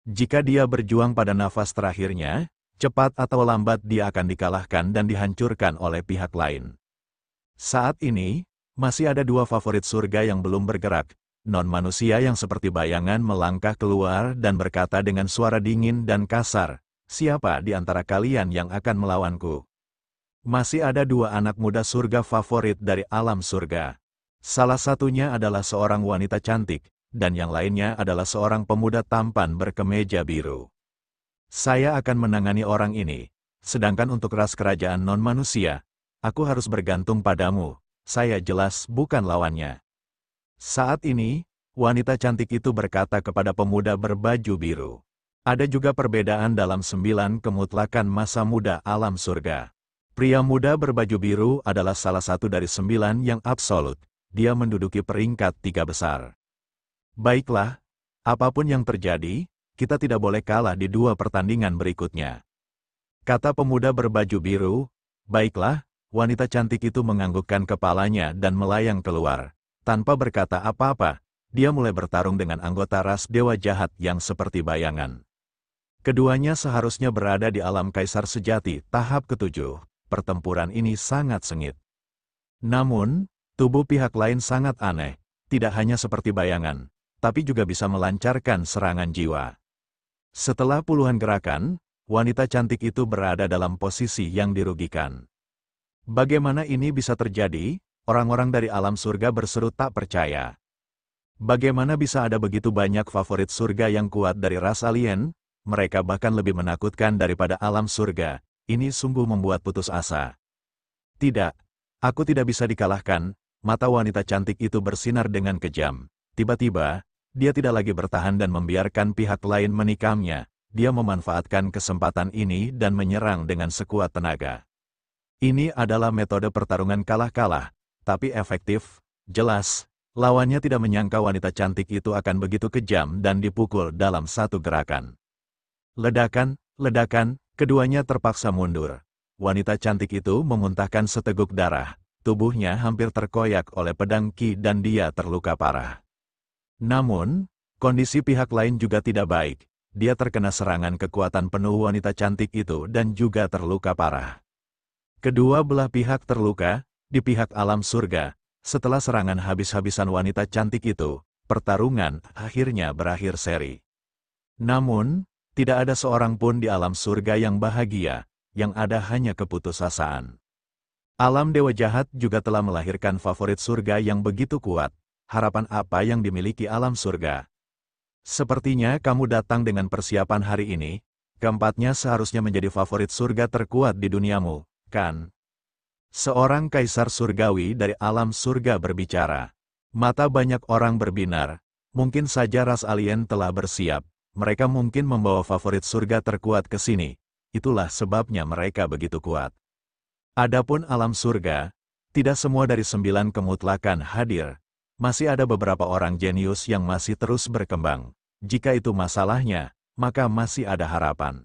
Jika dia berjuang pada nafas terakhirnya, cepat atau lambat dia akan dikalahkan dan dihancurkan oleh pihak lain. Saat ini, masih ada 2 favorit surga yang belum bergerak. Non-manusia yang seperti bayangan melangkah keluar dan berkata dengan suara dingin dan kasar, "Siapa di antara kalian yang akan melawanku?" Masih ada 2 anak muda surga favorit dari alam surga. Salah satunya adalah seorang wanita cantik, dan yang lainnya adalah seorang pemuda tampan berkemeja biru. Saya akan menangani orang ini, sedangkan untuk ras kerajaan non-manusia, aku harus bergantung padamu, saya jelas bukan lawannya. Saat ini, wanita cantik itu berkata kepada pemuda berbaju biru. Ada juga perbedaan dalam 9 kemutlakan masa muda alam surga. Pria muda berbaju biru adalah salah satu dari 9 yang absolut, dia menduduki peringkat 3 besar. Baiklah, apapun yang terjadi, kita tidak boleh kalah di 2 pertandingan berikutnya. Kata pemuda berbaju biru, baiklah, wanita cantik itu menganggukkan kepalanya dan melayang keluar. Tanpa berkata apa-apa, dia mulai bertarung dengan anggota ras dewa jahat yang seperti bayangan. Keduanya seharusnya berada di alam kaisar sejati, tahap ke-7. Pertempuran ini sangat sengit. Namun, tubuh pihak lain sangat aneh, tidak hanya seperti bayangan, tapi juga bisa melancarkan serangan jiwa. Setelah puluhan gerakan, wanita cantik itu berada dalam posisi yang dirugikan. Bagaimana ini bisa terjadi? Orang-orang dari alam surga berseru tak percaya. Bagaimana bisa ada begitu banyak favorit surga yang kuat dari ras alien? Mereka bahkan lebih menakutkan daripada alam surga. Ini sungguh membuat putus asa. Tidak, aku tidak bisa dikalahkan. Mata wanita cantik itu bersinar dengan kejam. Tiba-tiba, dia tidak lagi bertahan dan membiarkan pihak lain menikamnya. Dia memanfaatkan kesempatan ini dan menyerang dengan sekuat tenaga. Ini adalah metode pertarungan kalah-kalah, tapi efektif, jelas. Lawannya tidak menyangka wanita cantik itu akan begitu kejam dan dipukul dalam satu gerakan. Ledakan, ledakan, keduanya terpaksa mundur. Wanita cantik itu memuntahkan seteguk darah. Tubuhnya hampir terkoyak oleh pedang Ki dan dia terluka parah. Namun, kondisi pihak lain juga tidak baik. Dia terkena serangan kekuatan penuh wanita cantik itu dan juga terluka parah. Kedua belah pihak terluka, di pihak alam surga. Setelah serangan habis-habisan wanita cantik itu, pertarungan akhirnya berakhir seri. Namun, tidak ada seorang pun di alam surga yang bahagia, yang ada hanya keputusasaan. Alam dewa jahat juga telah melahirkan favorit surga yang begitu kuat. Harapan apa yang dimiliki alam surga? Sepertinya kamu datang dengan persiapan hari ini. Keempatnya seharusnya menjadi favorit surga terkuat di duniamu, kan? Seorang kaisar surgawi dari alam surga berbicara. Mata banyak orang berbinar. Mungkin saja ras alien telah bersiap. Mereka mungkin membawa favorit surga terkuat ke sini. Itulah sebabnya mereka begitu kuat. Adapun alam surga, tidak semua dari 9 kemutlakan hadir. Masih ada beberapa orang jenius yang masih terus berkembang. Jika itu masalahnya, maka masih ada harapan.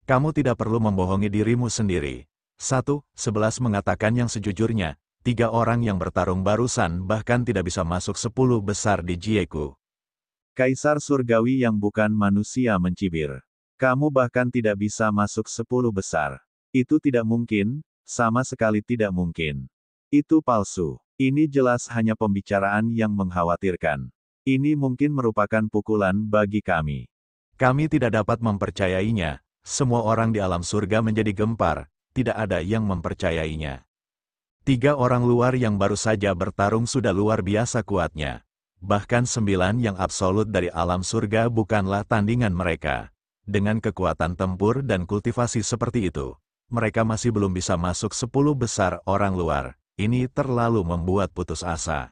Kamu tidak perlu membohongi dirimu sendiri. 1:11 mengatakan yang sejujurnya, 3 orang yang bertarung barusan bahkan tidak bisa masuk 10 besar di Jieku. Kaisar surgawi yang bukan manusia mencibir. Kamu bahkan tidak bisa masuk 10 besar. Itu tidak mungkin, sama sekali tidak mungkin. Itu palsu. Ini jelas hanya pembicaraan yang mengkhawatirkan. Ini mungkin merupakan pukulan bagi kami. Kami tidak dapat mempercayainya. Semua orang di alam surga menjadi gempar. Tidak ada yang mempercayainya. 3 orang luar yang baru saja bertarung sudah luar biasa kuatnya. Bahkan 9 yang absolut dari alam surga bukanlah tandingan mereka. Dengan kekuatan tempur dan kultivasi seperti itu, mereka masih belum bisa masuk 10 besar orang luar. Ini terlalu membuat putus asa.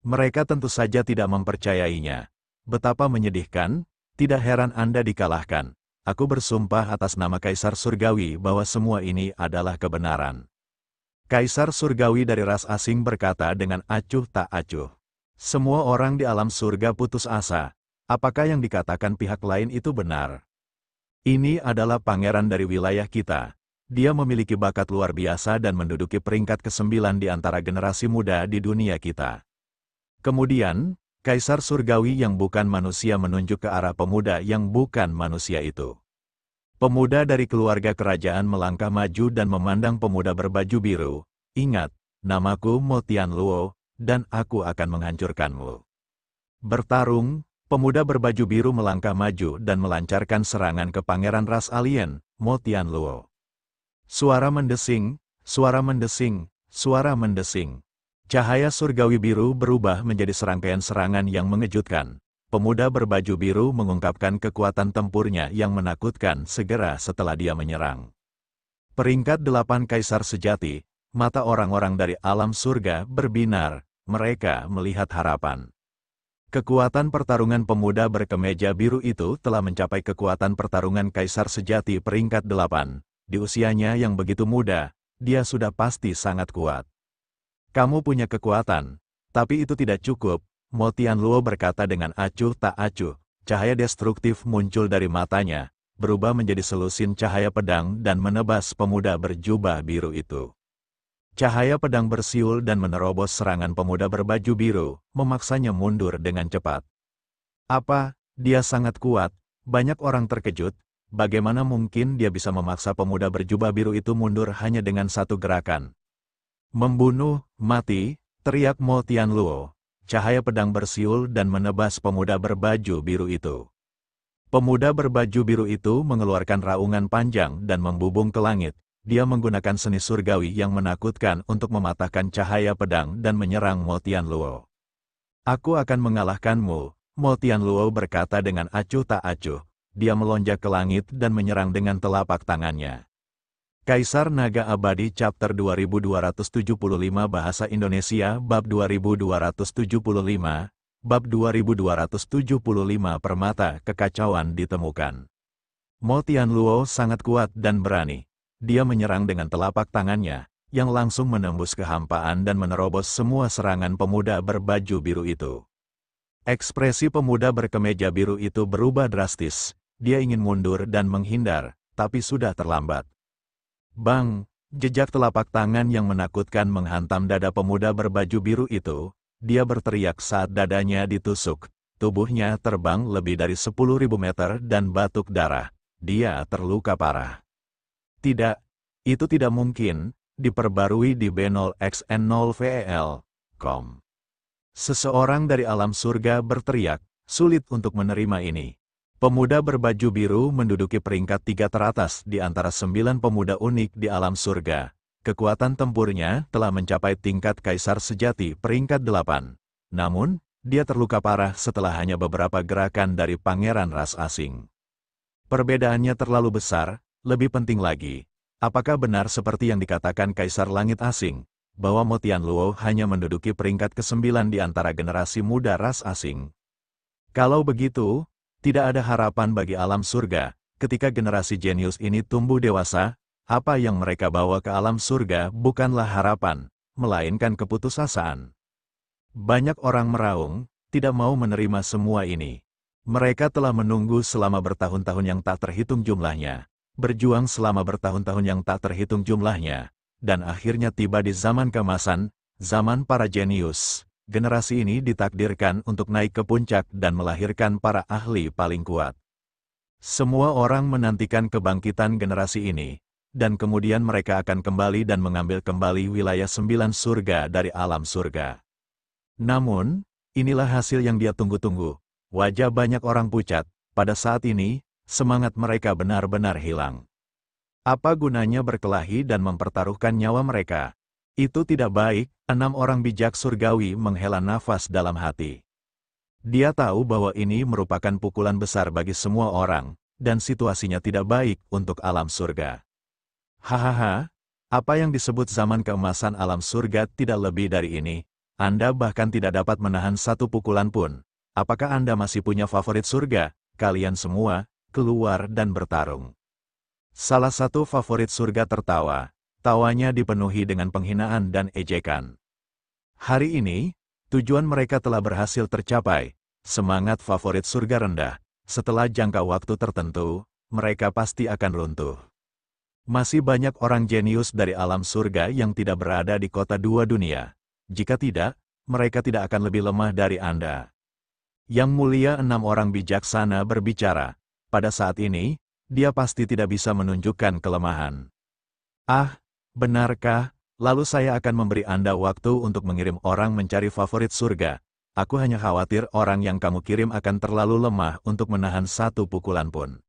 Mereka tentu saja tidak mempercayainya. Betapa menyedihkan, tidak heran Anda dikalahkan. Aku bersumpah atas nama Kaisar Surgawi bahwa semua ini adalah kebenaran. Kaisar Surgawi dari ras asing berkata dengan acuh tak acuh. Semua orang di alam surga putus asa. Apakah yang dikatakan pihak lain itu benar? Ini adalah pangeran dari wilayah kita. Dia memiliki bakat luar biasa dan menduduki peringkat ke-9 di antara generasi muda di dunia kita. Kemudian, Kaisar Surgawi yang bukan manusia menunjuk ke arah pemuda yang bukan manusia itu. Pemuda dari keluarga kerajaan melangkah maju dan memandang pemuda berbaju biru. Ingat, namaku Mo Tianluo, dan aku akan menghancurkanmu. Bertarung, pemuda berbaju biru melangkah maju dan melancarkan serangan ke pangeran ras alien, Mo Tianluo. Suara mendesing, suara mendesing, suara mendesing. Cahaya surgawi biru berubah menjadi serangkaian serangan yang mengejutkan. Pemuda berbaju biru mengungkapkan kekuatan tempurnya yang menakutkan segera setelah dia menyerang. Peringkat 8 Kaisar Sejati, mata orang-orang dari alam surga berbinar, mereka melihat harapan. Kekuatan pertarungan pemuda berkemeja biru itu telah mencapai kekuatan pertarungan Kaisar Sejati peringkat 8. Di usianya yang begitu muda, dia sudah pasti sangat kuat. Kamu punya kekuatan, tapi itu tidak cukup, Mo Tianluo berkata dengan acuh tak acuh. Cahaya destruktif muncul dari matanya, berubah menjadi selusin cahaya pedang dan menebas pemuda berjubah biru itu. Cahaya pedang bersiul dan menerobos serangan pemuda berbaju biru, memaksanya mundur dengan cepat. Apa, dia sangat kuat, banyak orang terkejut, bagaimana mungkin dia bisa memaksa pemuda berjubah biru itu mundur hanya dengan satu gerakan. Membunuh, mati, teriak Mo Tianluo. Cahaya pedang bersiul dan menebas pemuda berbaju biru itu. Pemuda berbaju biru itu mengeluarkan raungan panjang dan membubung ke langit. Dia menggunakan seni surgawi yang menakutkan untuk mematahkan cahaya pedang dan menyerang Mo Tianluo. Aku akan mengalahkanmu, Mo Tianluo berkata dengan acuh tak acuh. Dia melonjak ke langit dan menyerang dengan telapak tangannya. Kaisar Naga Abadi Chapter 2275 Bahasa Indonesia Bab 2275, Bab 2275 Permata Kekacauan ditemukan. Mo Tianluo sangat kuat dan berani. Dia menyerang dengan telapak tangannya, yang langsung menembus kehampaan dan menerobos semua serangan pemuda berbaju biru itu. Ekspresi pemuda berkemeja biru itu berubah drastis. Dia ingin mundur dan menghindar, tapi sudah terlambat. Bang, jejak telapak tangan yang menakutkan menghantam dada pemuda berbaju biru itu. Dia berteriak saat dadanya ditusuk. Tubuhnya terbang lebih dari 10.000 meter dan batuk darah. Dia terluka parah. Tidak, itu tidak mungkin, diperbarui di B0xN0VEL.com. Seseorang dari alam surga berteriak, sulit untuk menerima ini. Pemuda berbaju biru menduduki peringkat 3 teratas di antara 9 pemuda unik di alam surga. Kekuatan tempurnya telah mencapai tingkat Kaisar Sejati peringkat 8. Namun, dia terluka parah setelah hanya beberapa gerakan dari pangeran ras asing. Perbedaannya terlalu besar, lebih penting lagi. Apakah benar seperti yang dikatakan Kaisar Langit Asing, bahwa Mo Tianluo hanya menduduki peringkat ke-9 di antara generasi muda ras asing? Kalau begitu, tidak ada harapan bagi alam surga, ketika generasi jenius ini tumbuh dewasa, apa yang mereka bawa ke alam surga bukanlah harapan, melainkan keputusasaan. Banyak orang meraung, tidak mau menerima semua ini. Mereka telah menunggu selama bertahun-tahun yang tak terhitung jumlahnya, berjuang selama bertahun-tahun yang tak terhitung jumlahnya, dan akhirnya tiba di zaman keemasan, zaman para jenius. Generasi ini ditakdirkan untuk naik ke puncak dan melahirkan para ahli paling kuat. Semua orang menantikan kebangkitan generasi ini, dan kemudian mereka akan kembali dan mengambil kembali wilayah 9 surga dari alam surga. Namun, inilah hasil yang dia tunggu-tunggu. Wajah banyak orang pucat. Pada saat ini, semangat mereka benar-benar hilang. Apa gunanya berkelahi dan mempertaruhkan nyawa mereka? Itu tidak baik. 6 orang bijak surgawi menghela nafas dalam hati. Dia tahu bahwa ini merupakan pukulan besar bagi semua orang, dan situasinya tidak baik untuk alam surga. Hahaha, apa yang disebut zaman keemasan alam surga tidak lebih dari ini. Anda bahkan tidak dapat menahan satu pukulan pun. Apakah Anda masih punya favorit surga? Kalian semua, keluar dan bertarung. Salah satu favorit surga tertawa. Tawanya dipenuhi dengan penghinaan dan ejekan. Hari ini, tujuan mereka telah berhasil tercapai. Semangat favorit surga rendah. Setelah jangka waktu tertentu, mereka pasti akan runtuh. Masih banyak orang jenius dari alam surga yang tidak berada di kota dua dunia. Jika tidak, mereka tidak akan lebih lemah dari Anda. Yang mulia 6 orang bijaksana berbicara. Pada saat ini, dia pasti tidak bisa menunjukkan kelemahan. Ah, benarkah? Lalu saya akan memberi Anda waktu untuk mengirim orang mencari favorit surga. Aku hanya khawatir orang yang kamu kirim akan terlalu lemah untuk menahan satu pukulan pun.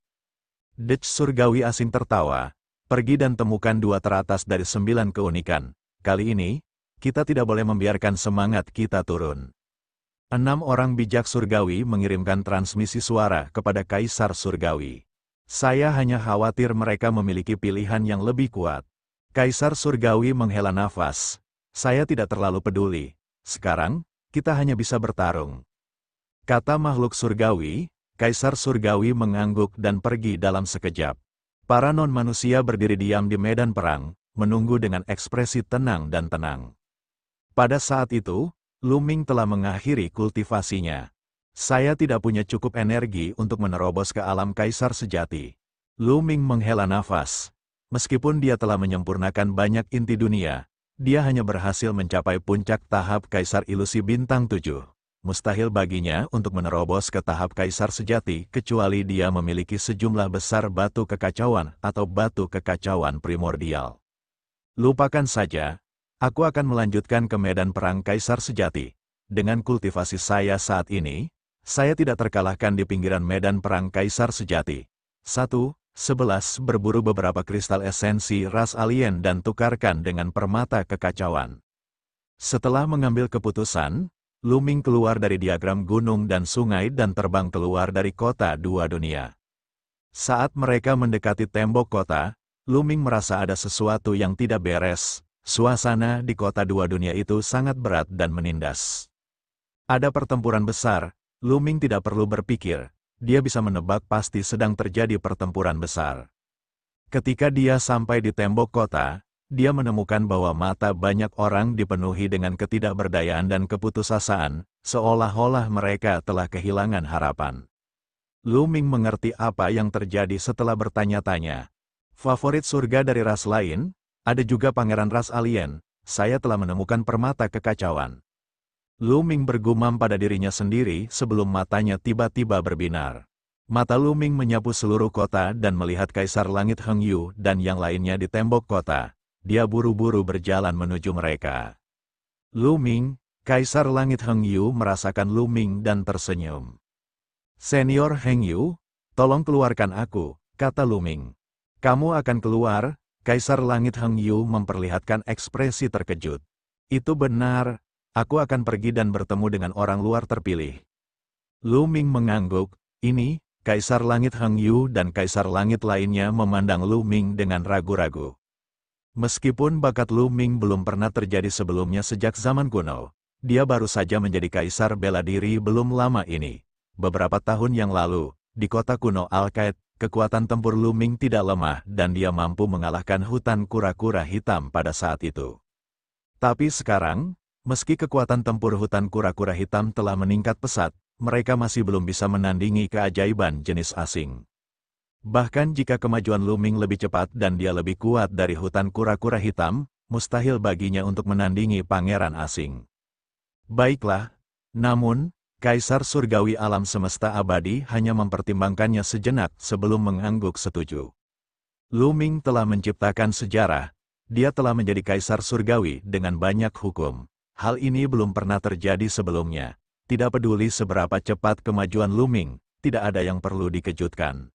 Dech surgawi asing tertawa. Pergi dan temukan 2 teratas dari 9 keunikan. Kali ini, kita tidak boleh membiarkan semangat kita turun. 6 orang bijak surgawi mengirimkan transmisi suara kepada Kaisar Surgawi. Saya hanya khawatir mereka memiliki pilihan yang lebih kuat. Kaisar Surgawi menghela nafas. Saya tidak terlalu peduli. Sekarang, kita hanya bisa bertarung. Kata makhluk surgawi. Kaisar Surgawi mengangguk dan pergi dalam sekejap. Para non-manusia berdiri diam di medan perang, menunggu dengan ekspresi tenang dan tenang. Pada saat itu, Lu Ming telah mengakhiri kultivasinya. Saya tidak punya cukup energi untuk menerobos ke alam kaisar sejati. Lu Ming menghela nafas. Meskipun dia telah menyempurnakan banyak inti dunia, dia hanya berhasil mencapai puncak tahap kaisar ilusi bintang 7. Mustahil baginya untuk menerobos ke tahap kaisar sejati kecuali dia memiliki sejumlah besar batu kekacauan atau batu kekacauan primordial. Lupakan saja. Aku akan melanjutkan ke medan perang kaisar sejati. Dengan kultivasi saya saat ini, saya tidak terkalahkan di pinggiran medan perang kaisar sejati. 1. 11. Berburu beberapa kristal esensi ras alien dan tukarkan dengan permata kekacauan. Setelah mengambil keputusan, Lu Ming keluar dari diagram gunung dan sungai dan terbang keluar dari kota dua dunia. Saat mereka mendekati tembok kota, Lu Ming merasa ada sesuatu yang tidak beres. Suasana di kota dua dunia itu sangat berat dan menindas. Ada pertempuran besar. Lu Ming tidak perlu berpikir. Dia bisa menebak pasti sedang terjadi pertempuran besar. Ketika dia sampai di tembok kota, dia menemukan bahwa mata banyak orang dipenuhi dengan ketidakberdayaan dan keputusasaan, seolah-olah mereka telah kehilangan harapan. Lu Ming mengerti apa yang terjadi setelah bertanya-tanya. Favorit surga dari ras lain? Ada juga pangeran ras alien. Saya telah menemukan permata kekacauan. Lu Ming bergumam pada dirinya sendiri sebelum matanya tiba-tiba berbinar. Mata Lu Ming menyapu seluruh kota dan melihat Kaisar Langit Heng Yu dan yang lainnya di tembok kota. Dia buru-buru berjalan menuju mereka. Lu Ming, Kaisar Langit Heng Yu merasakan Lu Ming dan tersenyum. Senior Heng Yu, tolong keluarkan aku, kata Lu Ming. Kamu akan keluar? Kaisar Langit Heng Yu memperlihatkan ekspresi terkejut. Itu benar. Aku akan pergi dan bertemu dengan orang luar terpilih. Lu Ming mengangguk. Ini, Kaisar Langit Heng Yu dan Kaisar Langit lainnya memandang Lu Ming dengan ragu-ragu. Meskipun bakat Lu Ming belum pernah terjadi sebelumnya sejak zaman kuno, dia baru saja menjadi kaisar bela diri belum lama ini. Beberapa tahun yang lalu, di kota kuno Alkaid, kekuatan tempur Lu Ming tidak lemah dan dia mampu mengalahkan hutan kura-kura hitam pada saat itu. Tapi sekarang, meski kekuatan tempur hutan kura-kura hitam telah meningkat pesat, mereka masih belum bisa menandingi keajaiban jenis asing. Bahkan jika kemajuan Lu Ming lebih cepat dan dia lebih kuat dari hutan kura-kura hitam, mustahil baginya untuk menandingi pangeran asing. Baiklah, namun, Kaisar Surgawi alam semesta abadi hanya mempertimbangkannya sejenak sebelum mengangguk setuju. Lu Ming telah menciptakan sejarah, dia telah menjadi Kaisar Surgawi dengan banyak hukum. Hal ini belum pernah terjadi sebelumnya. Tidak peduli seberapa cepat kemajuan Lu Ming, tidak ada yang perlu dikejutkan.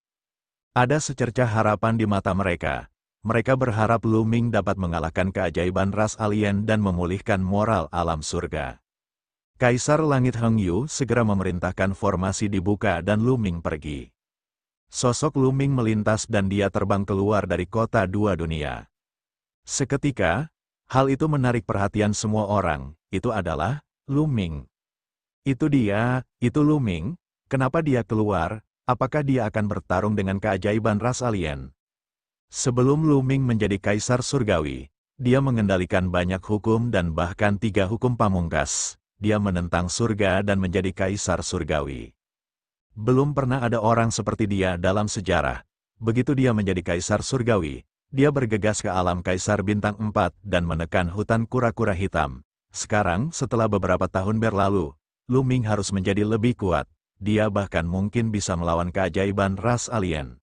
Ada secercah harapan di mata mereka. Mereka berharap Lu Ming dapat mengalahkan keajaiban ras alien dan memulihkan moral alam surga. Kaisar Langit Heng Yu segera memerintahkan formasi dibuka dan Lu Ming pergi. Sosok Lu Ming melintas dan dia terbang keluar dari kota dua dunia. Seketika, hal itu menarik perhatian semua orang, itu adalah Lu Ming. Itu dia, itu Lu Ming, kenapa dia keluar, apakah dia akan bertarung dengan keajaiban ras alien? Sebelum Lu Ming menjadi Kaisar Surgawi, dia mengendalikan banyak hukum dan bahkan 3 hukum pamungkas. Dia menentang surga dan menjadi Kaisar Surgawi. Belum pernah ada orang seperti dia dalam sejarah. Begitu dia menjadi Kaisar Surgawi, dia bergegas ke alam Kaisar Bintang 4 dan menekan hutan kura-kura hitam. Sekarang, setelah beberapa tahun berlalu, Lu Ming harus menjadi lebih kuat. Dia bahkan mungkin bisa melawan keajaiban ras alien.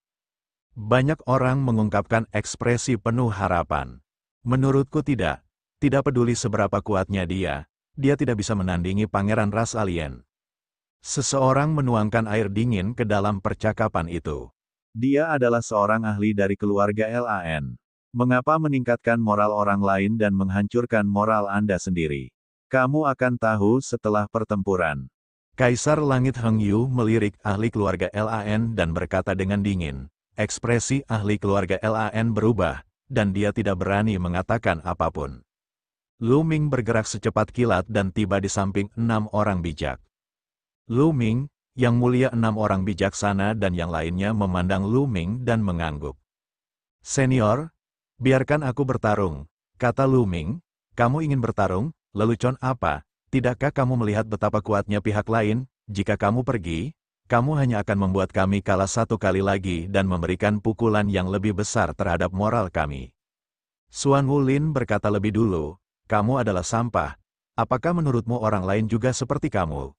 Banyak orang mengungkapkan ekspresi penuh harapan. Menurutku tidak. Tidak peduli seberapa kuatnya dia tidak bisa menandingi pangeran ras alien. Seseorang menuangkan air dingin ke dalam percakapan itu. Dia adalah seorang ahli dari keluarga LAN. Mengapa meningkatkan moral orang lain dan menghancurkan moral Anda sendiri? Kamu akan tahu setelah pertempuran. Kaisar Langit Heng Yu melirik ahli keluarga LAN dan berkata dengan dingin. Ekspresi ahli keluarga LAN berubah, dan dia tidak berani mengatakan apapun. Lu Ming bergerak secepat kilat dan tiba di samping 6 orang bijak. Lu Ming, yang mulia 6 orang bijaksana dan yang lainnya memandang Lu Ming dan mengangguk. Senior, biarkan aku bertarung, kata Lu Ming. Kamu ingin bertarung, lelucon apa? Tidakkah kamu melihat betapa kuatnya pihak lain? Jika kamu pergi, kamu hanya akan membuat kami kalah 1 kali lagi dan memberikan pukulan yang lebih besar terhadap moral kami. Xuan Wulin berkata lebih dulu. Kamu adalah sampah. Apakah menurutmu orang lain juga seperti kamu?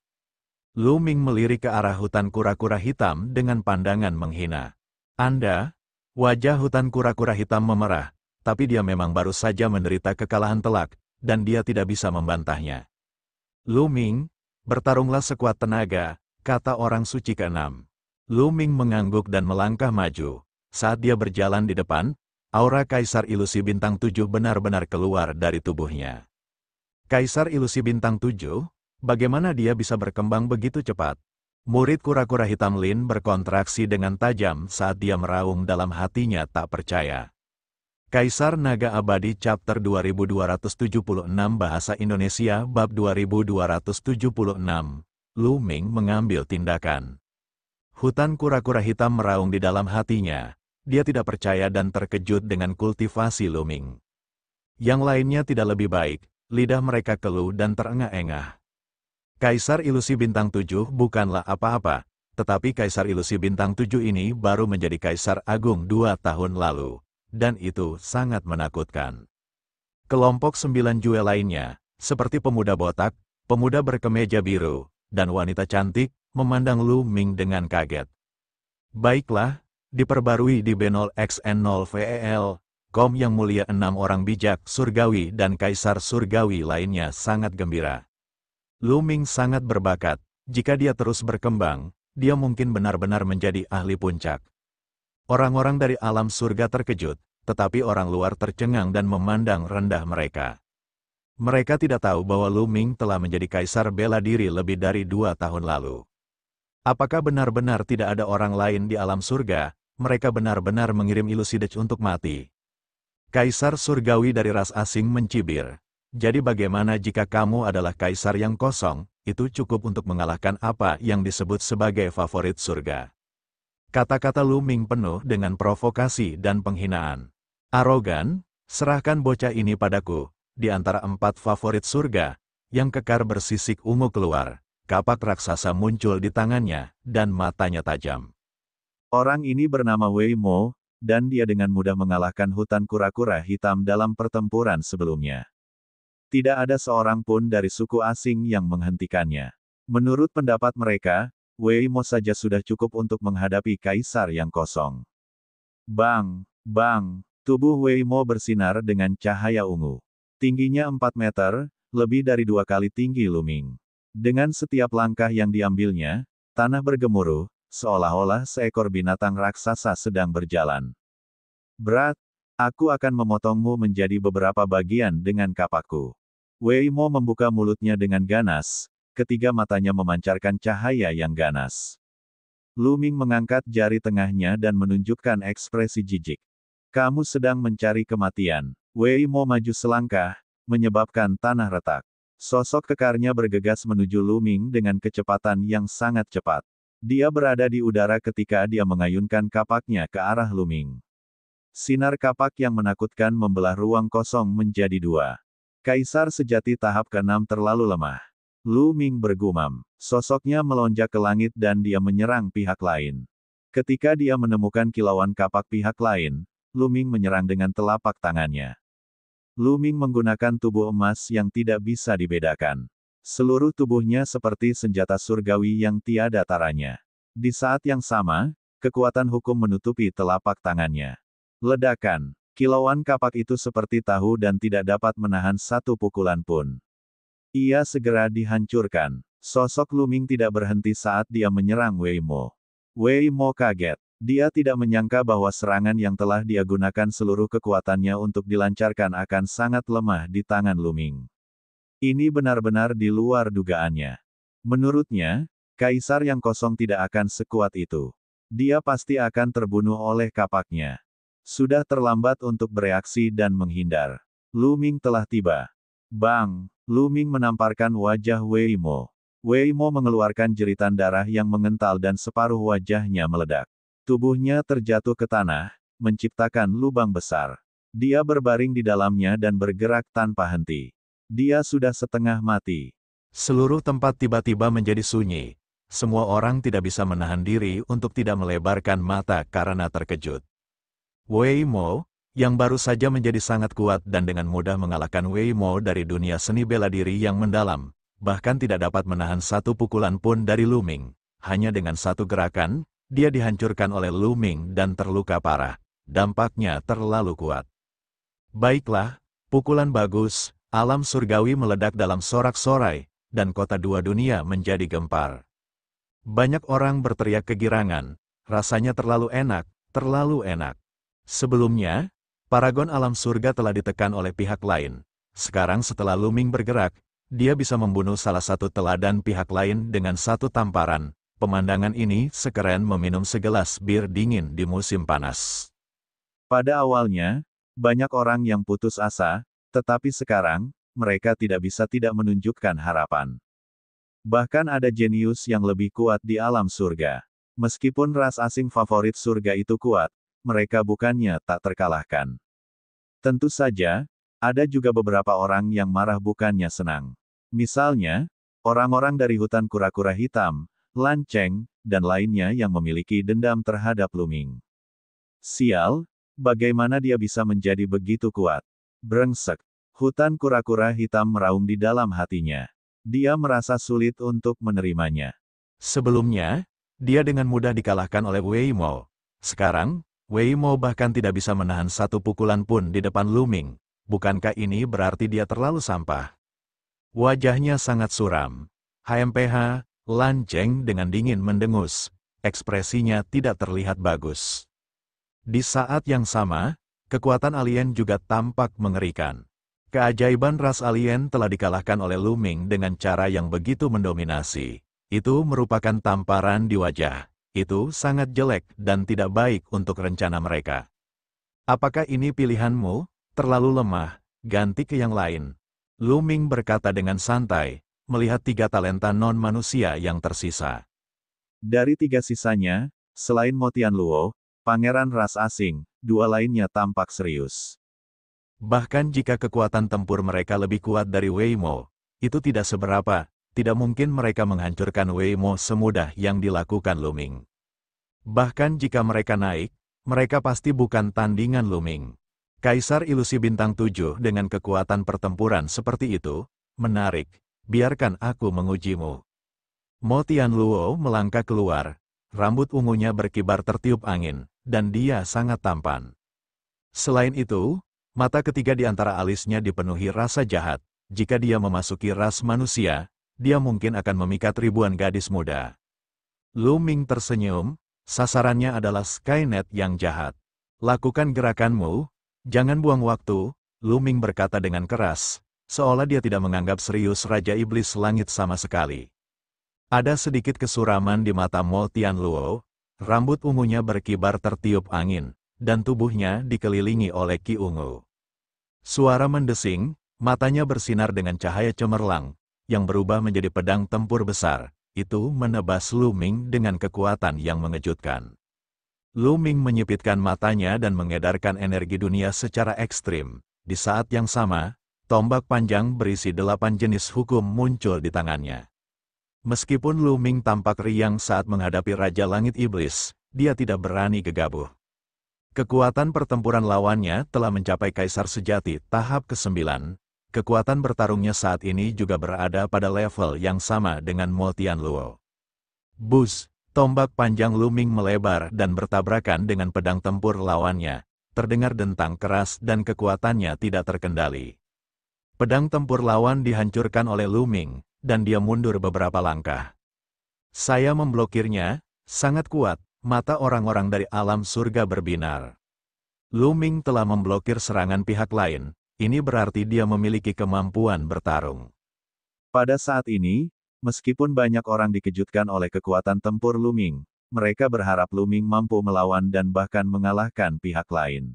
Lu Ming melirik ke arah hutan kura-kura hitam dengan pandangan menghina. Anda, wajah hutan kura-kura hitam memerah, tapi dia memang baru saja menderita kekalahan telak, dan dia tidak bisa membantahnya. Lu Ming, bertarunglah sekuat tenaga, kata orang suci ke-6. Lu Ming mengangguk dan melangkah maju. Saat dia berjalan di depan, aura Kaisar Ilusi Bintang 7 benar-benar keluar dari tubuhnya. Kaisar Ilusi Bintang 7, bagaimana dia bisa berkembang begitu cepat? Murid kura-kura hitam Lin berkontraksi dengan tajam saat dia meraung dalam hatinya tak percaya. Kaisar Naga Abadi Chapter 2276 Bahasa Indonesia Bab 2276, Lu Ming mengambil tindakan. Hutan kura-kura hitam meraung di dalam hatinya. Dia tidak percaya dan terkejut dengan kultivasi Lu Ming. Yang lainnya tidak lebih baik, lidah mereka keluh dan terengah-engah. Kaisar Ilusi Bintang 7 bukanlah apa-apa, tetapi Kaisar Ilusi Bintang 7 ini baru menjadi Kaisar Agung 2 tahun lalu, dan itu sangat menakutkan. Kelompok 9 Jue lainnya, seperti pemuda botak, pemuda berkemeja biru, dan wanita cantik, memandang Lu Ming dengan kaget. Baiklah, diperbarui di B0XN0VEL, Kom Yang Mulia 6 orang bijak surgawi dan Kaisar Surgawi lainnya sangat gembira. Lu Ming sangat berbakat, jika dia terus berkembang, dia mungkin benar-benar menjadi ahli puncak. Orang-orang dari alam surga terkejut, tetapi orang luar tercengang dan memandang rendah mereka. Mereka tidak tahu bahwa Lu Ming telah menjadi kaisar bela diri lebih dari 2 tahun lalu. Apakah benar-benar tidak ada orang lain di alam surga? Mereka benar-benar mengirim ilusi Dech untuk mati. Kaisar surgawi dari ras asing mencibir. Jadi bagaimana jika kamu adalah kaisar yang kosong, itu cukup untuk mengalahkan apa yang disebut sebagai favorit surga. Kata-kata Lu Ming penuh dengan provokasi dan penghinaan. Arogan, serahkan bocah ini padaku. Di antara 4 favorit surga, yang kekar bersisik ungu keluar. Kapak raksasa muncul di tangannya, dan matanya tajam. Orang ini bernama Wei Mo, dan dia dengan mudah mengalahkan hutan kura-kura hitam dalam pertempuran sebelumnya. Tidak ada seorang pun dari suku asing yang menghentikannya. Menurut pendapat mereka, Wei Mo saja sudah cukup untuk menghadapi kaisar yang kosong. Bang, bang, tubuh Wei Mo bersinar dengan cahaya ungu. Tingginya 4 meter, lebih dari 2 kali tinggi Lu Ming. Dengan setiap langkah yang diambilnya, tanah bergemuruh, seolah-olah seekor binatang raksasa sedang berjalan. Berat, aku akan memotongmu menjadi beberapa bagian dengan kapakku. Wei Mo membuka mulutnya dengan ganas, ketiga matanya memancarkan cahaya yang ganas. Lu Ming mengangkat jari tengahnya dan menunjukkan ekspresi jijik. Kamu sedang mencari kematian. Wei Mo maju selangkah, menyebabkan tanah retak. Sosok kekarnya bergegas menuju Lu Ming dengan kecepatan yang sangat cepat. Dia berada di udara ketika dia mengayunkan kapaknya ke arah Lu Ming. Sinar kapak yang menakutkan membelah ruang kosong menjadi 2. Kaisar sejati tahap ke-6 terlalu lemah. Lu Ming bergumam. Sosoknya melonjak ke langit dan dia menyerang pihak lain. Ketika dia menemukan kilauan kapak pihak lain, Lu Ming menyerang dengan telapak tangannya. Lu Ming menggunakan tubuh emas yang tidak bisa dibedakan. Seluruh tubuhnya seperti senjata surgawi yang tiada taranya. Di saat yang sama, kekuatan hukum menutupi telapak tangannya. Ledakan. Kilauan kapak itu seperti tahu dan tidak dapat menahan satu pukulan pun. Ia segera dihancurkan. Sosok Lu Ming tidak berhenti saat dia menyerang Wei Mo. Wei Mo kaget. Dia tidak menyangka bahwa serangan yang telah dia gunakan seluruh kekuatannya untuk dilancarkan akan sangat lemah di tangan Lu Ming. Ini benar-benar di luar dugaannya. Menurutnya, kaisar yang kosong tidak akan sekuat itu. Dia pasti akan terbunuh oleh kapaknya. Sudah terlambat untuk bereaksi dan menghindar. Lu Ming telah tiba. Bang! Lu Ming menamparkan wajah Wei Mo. Wei Mo mengeluarkan jeritan darah yang mengental dan separuh wajahnya meledak. Tubuhnya terjatuh ke tanah, menciptakan lubang besar. Dia berbaring di dalamnya dan bergerak tanpa henti. Dia sudah setengah mati. Seluruh tempat tiba-tiba menjadi sunyi. Semua orang tidak bisa menahan diri untuk tidak melebarkan mata karena terkejut. Wei Mo, yang baru saja menjadi sangat kuat dan dengan mudah mengalahkan Wei Mo dari dunia seni bela diri yang mendalam, bahkan tidak dapat menahan satu pukulan pun dari Lu Ming. Hanya dengan satu gerakan, dia dihancurkan oleh Lu Ming dan terluka parah. Dampaknya terlalu kuat. Baiklah, pukulan bagus, alam surgawi meledak dalam sorak-sorai, dan kota 2 dunia menjadi gempar. Banyak orang berteriak kegirangan, rasanya terlalu enak, terlalu enak. Sebelumnya, paragon alam surga telah ditekan oleh pihak lain. Sekarang setelah Lu Ming bergerak, dia bisa membunuh salah satu teladan pihak lain dengan satu tamparan. Pemandangan ini sekeren meminum segelas bir dingin di musim panas. Pada awalnya, banyak orang yang putus asa, tetapi sekarang, mereka tidak bisa tidak menunjukkan harapan. Bahkan ada jenius yang lebih kuat di alam surga. Meskipun ras asing favorit surga itu kuat, mereka bukannya tak terkalahkan. Tentu saja, ada juga beberapa orang yang marah bukannya senang. Misalnya, orang-orang dari hutan kura-kura hitam, Lan Cheng, dan lainnya yang memiliki dendam terhadap Lu Ming. Sial, bagaimana dia bisa menjadi begitu kuat? Brengsek. Hutan kura-kura hitam meraung di dalam hatinya. Dia merasa sulit untuk menerimanya. Sebelumnya, dia dengan mudah dikalahkan oleh Wei Mo. Sekarang, Wei Mo bahkan tidak bisa menahan satu pukulan pun di depan Lu Ming. Bukankah ini berarti dia terlalu sampah? Wajahnya sangat suram. HMPH, Lan Cheng dengan dingin mendengus. Ekspresinya tidak terlihat bagus. Di saat yang sama, kekuatan alien juga tampak mengerikan. Keajaiban ras alien telah dikalahkan oleh Lu Ming dengan cara yang begitu mendominasi. Itu merupakan tamparan di wajah. Itu sangat jelek dan tidak baik untuk rencana mereka. Apakah ini pilihanmu? Terlalu lemah, ganti ke yang lain. Lu Ming berkata dengan santai, melihat 3 talenta non-manusia yang tersisa. Dari 3 sisanya, selain Mo Tianluo, pangeran ras asing, 2 lainnya tampak serius. Bahkan jika kekuatan tempur mereka lebih kuat dari Wei Mo, itu tidak seberapa, tidak mungkin mereka menghancurkan Wei Mo semudah yang dilakukan Lu Ming. Bahkan jika mereka naik, mereka pasti bukan tandingan Lu Ming. Kaisar Ilusi Bintang 7 dengan kekuatan pertempuran seperti itu, menarik, biarkan aku mengujimu. Mo Tianluo melangkah keluar, rambut ungunya berkibar tertiup angin, dan dia sangat tampan. Selain itu, mata ketiga di antara alisnya dipenuhi rasa jahat. Jika dia memasuki ras manusia, dia mungkin akan memikat ribuan gadis muda. Lu Ming tersenyum, sasarannya adalah Skynet yang jahat. Lakukan gerakanmu, jangan buang waktu, Lu Ming berkata dengan keras, seolah dia tidak menganggap serius Raja Iblis Langit sama sekali. Ada sedikit kesuraman di mata Mo Tianluo, rambut ungunya berkibar tertiup angin, dan tubuhnya dikelilingi oleh ki ungu. Suara mendesing, matanya bersinar dengan cahaya cemerlang, yang berubah menjadi pedang tempur besar, itu menebas Lu Ming dengan kekuatan yang mengejutkan. Lu Ming menyipitkan matanya dan mengedarkan energi dunia secara ekstrim. Di saat yang sama, tombak panjang berisi 8 jenis hukum muncul di tangannya. Meskipun Lu Ming tampak riang saat menghadapi Raja Langit Iblis, dia tidak berani gegabah. Kekuatan pertempuran lawannya telah mencapai Kaisar Sejati tahap ke-9. Kekuatan bertarungnya saat ini juga berada pada level yang sama dengan Mo Tianluo. Bus, tombak panjang Lu Ming melebar dan bertabrakan dengan pedang tempur lawannya. Terdengar dentang keras dan kekuatannya tidak terkendali. Pedang tempur lawan dihancurkan oleh Lu Ming, dan dia mundur beberapa langkah. Saya memblokirnya, sangat kuat. Mata orang-orang dari alam surga berbinar. Lu Ming telah memblokir serangan pihak lain, ini berarti dia memiliki kemampuan bertarung. Pada saat ini, meskipun banyak orang dikejutkan oleh kekuatan tempur Lu Ming, mereka berharap Lu Ming mampu melawan dan bahkan mengalahkan pihak lain.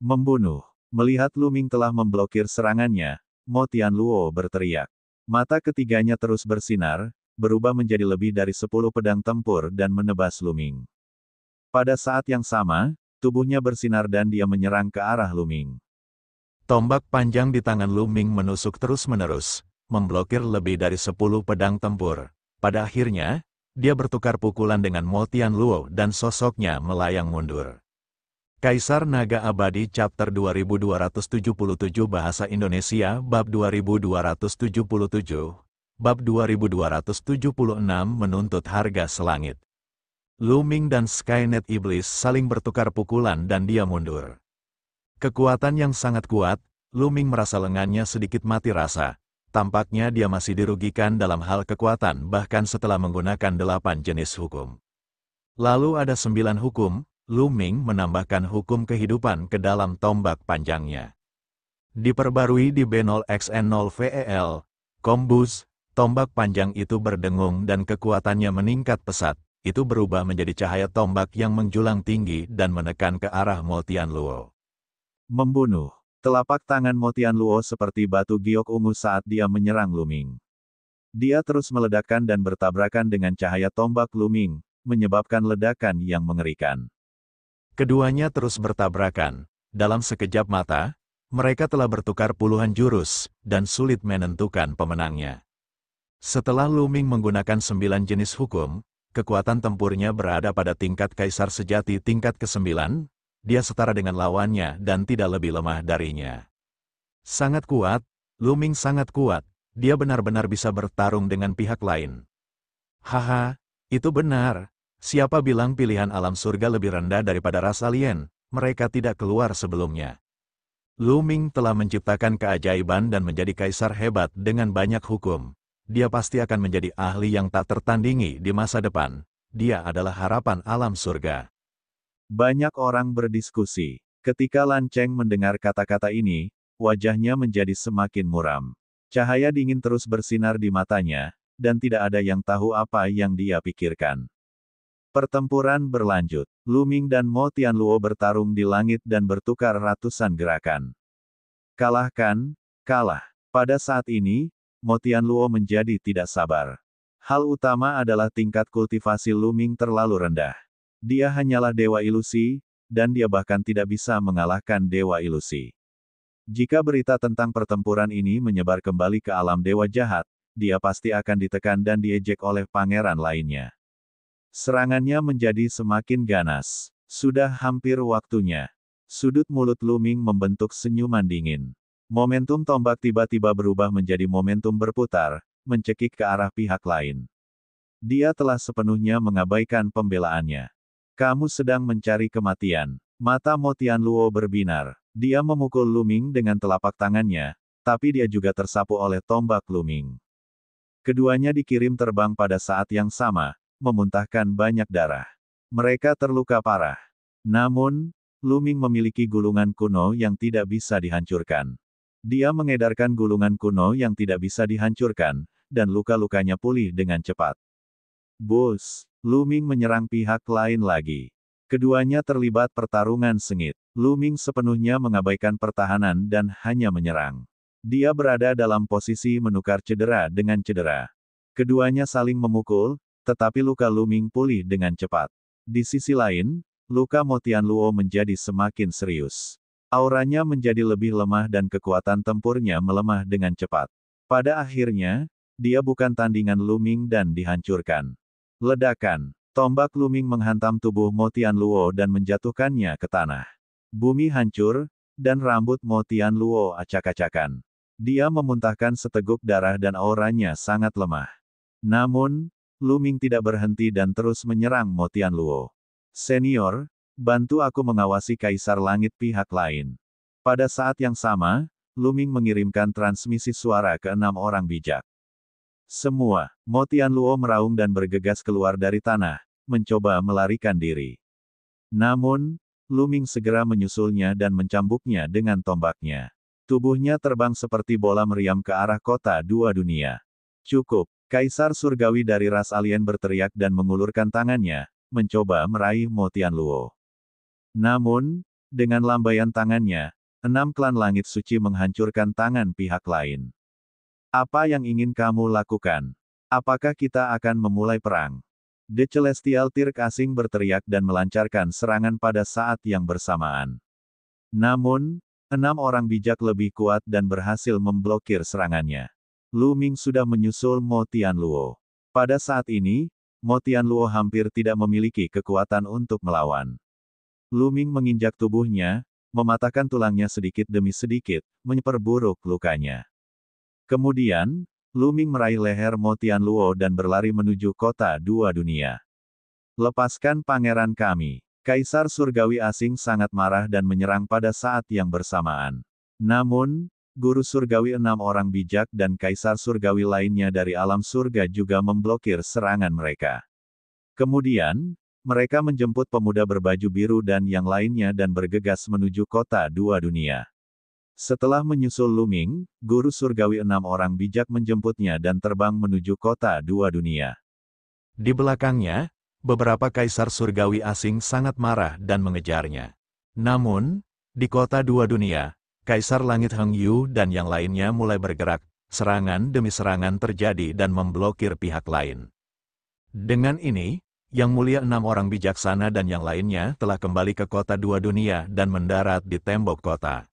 Membunuh. Melihat Lu Ming telah memblokir serangannya, Mo Tianluo berteriak. Mata ketiganya terus bersinar, berubah menjadi lebih dari 10 pedang tempur dan menebas Lu Ming. Pada saat yang sama, tubuhnya bersinar dan dia menyerang ke arah Lu Ming. Tombak panjang di tangan Lu Ming menusuk terus-menerus, memblokir lebih dari 10 pedang tempur. Pada akhirnya, dia bertukar pukulan dengan Mo Tianluo dan sosoknya melayang mundur. Kaisar Naga Abadi Chapter 2277 Bahasa Indonesia Bab 2277 Bab 2276 Menuntut Harga Selangit. Lu Ming dan Skynet Iblis saling bertukar pukulan dan dia mundur. Kekuatan yang sangat kuat, Lu Ming merasa lengannya sedikit mati rasa. Tampaknya dia masih dirugikan dalam hal kekuatan bahkan setelah menggunakan 8 jenis hukum. Lalu ada 9 hukum, Lu Ming menambahkan hukum kehidupan ke dalam tombak panjangnya. Diperbarui di B0XN0VEL, Kombus, tombak panjang itu berdengung dan kekuatannya meningkat pesat, itu berubah menjadi cahaya tombak yang menjulang tinggi dan menekan ke arah Mo Tianluo. Membunuh. Telapak tangan Mo Tianluo seperti batu giok ungu saat dia menyerang Lu Ming. Dia terus meledakkan dan bertabrakan dengan cahaya tombak Lu Ming, menyebabkan ledakan yang mengerikan. Keduanya terus bertabrakan. Dalam sekejap mata, mereka telah bertukar puluhan jurus, dan sulit menentukan pemenangnya. Setelah Lu Ming menggunakan 9 jenis hukum, kekuatan tempurnya berada pada tingkat Kaisar Sejati tingkat ke-9, dia setara dengan lawannya dan tidak lebih lemah darinya. Sangat kuat, Lu Ming sangat kuat, dia benar-benar bisa bertarung dengan pihak lain. Haha, itu benar. Siapa bilang pilihan alam surga lebih rendah daripada ras alien, mereka tidak keluar sebelumnya. Lu Ming telah menciptakan keajaiban dan menjadi kaisar hebat dengan banyak hukum. Dia pasti akan menjadi ahli yang tak tertandingi di masa depan. Dia adalah harapan alam surga. Banyak orang berdiskusi. Ketika Lan Cheng mendengar kata-kata ini, wajahnya menjadi semakin muram. Cahaya dingin terus bersinar di matanya, dan tidak ada yang tahu apa yang dia pikirkan. Pertempuran berlanjut. Lu Ming dan Mo Tianluo bertarung di langit dan bertukar ratusan gerakan. Kalahkan, kalah. Pada saat ini, Mo Tianluo menjadi tidak sabar. Hal utama adalah tingkat kultivasi Lu Ming terlalu rendah. Dia hanyalah dewa ilusi, dan dia bahkan tidak bisa mengalahkan dewa ilusi. Jika berita tentang pertempuran ini menyebar kembali ke alam dewa jahat, dia pasti akan ditekan dan diejek oleh pangeran lainnya. Serangannya menjadi semakin ganas. Sudah hampir waktunya. Sudut mulut Lu Ming membentuk senyuman dingin. Momentum tombak tiba-tiba berubah menjadi momentum berputar, mencekik ke arah pihak lain. Dia telah sepenuhnya mengabaikan pembelaannya. Kamu sedang mencari kematian. Mata Mo Tianluo berbinar. Dia memukul Lu Ming dengan telapak tangannya, tapi dia juga tersapu oleh tombak Lu Ming. Keduanya dikirim terbang pada saat yang sama, memuntahkan banyak darah. Mereka terluka parah. Namun, Lu Ming memiliki gulungan kuno yang tidak bisa dihancurkan. Dia mengedarkan gulungan kuno yang tidak bisa dihancurkan, dan luka-lukanya pulih dengan cepat. Bus, Lu Ming menyerang pihak lain lagi. Keduanya terlibat pertarungan sengit. Lu Ming sepenuhnya mengabaikan pertahanan dan hanya menyerang. Dia berada dalam posisi menukar cedera dengan cedera. Keduanya saling memukul, tetapi luka Lu Ming pulih dengan cepat. Di sisi lain, luka Mo Tianluo menjadi semakin serius. Auranya menjadi lebih lemah dan kekuatan tempurnya melemah dengan cepat. Pada akhirnya, dia bukan tandingan Lu Ming dan dihancurkan. Ledakan. Tombak Lu Ming menghantam tubuh Mo Tianluo dan menjatuhkannya ke tanah. Bumi hancur, dan rambut Mo Tianluo acak-acakan. Dia memuntahkan seteguk darah dan auranya sangat lemah. Namun, Lu Ming tidak berhenti dan terus menyerang Mo Tianluo. Senior, bantu aku mengawasi Kaisar Langit pihak lain. Pada saat yang sama, Lu Ming mengirimkan transmisi suara ke 6 orang bijak. Semua, Mo Tianluo meraung dan bergegas keluar dari tanah, mencoba melarikan diri. Namun, Lu Ming segera menyusulnya dan mencambuknya dengan tombaknya. Tubuhnya terbang seperti bola meriam ke arah kota dua dunia. Cukup, Kaisar Surgawi dari ras alien berteriak dan mengulurkan tangannya, mencoba meraih Mo Tianluo. Namun, dengan lambaian tangannya, 6 klan langit suci menghancurkan tangan pihak lain. Apa yang ingin kamu lakukan? Apakah kita akan memulai perang? The Celestial Tirk asing berteriak dan melancarkan serangan pada saat yang bersamaan. Namun, 6 orang bijak lebih kuat dan berhasil memblokir serangannya. Lu Ming sudah menyusul Mo Tianluo. Pada saat ini, Mo Tianluo hampir tidak memiliki kekuatan untuk melawan. Lu Ming menginjak tubuhnya, mematahkan tulangnya sedikit demi sedikit, memperburuk lukanya. Kemudian, Lu Ming meraih leher Mo Tianluo dan berlari menuju kota dua dunia. Lepaskan pangeran kami. Kaisar Surgawi asing sangat marah dan menyerang pada saat yang bersamaan. Namun, Guru Surgawi 6 orang bijak dan Kaisar Surgawi lainnya dari alam surga juga memblokir serangan mereka. Kemudian, mereka menjemput pemuda berbaju biru dan yang lainnya dan bergegas menuju kota dua dunia. Setelah menyusul Lu Ming, Guru Surgawi 6 orang bijak menjemputnya dan terbang menuju kota dua dunia. Di belakangnya, beberapa kaisar surgawi asing sangat marah dan mengejarnya. Namun, di kota dua dunia, Kaisar Langit Heng Yu dan yang lainnya mulai bergerak, serangan demi serangan terjadi dan memblokir pihak lain. Dengan ini, Yang Mulia 6 orang bijaksana dan yang lainnya telah kembali ke kota dua dunia dan mendarat di tembok kota.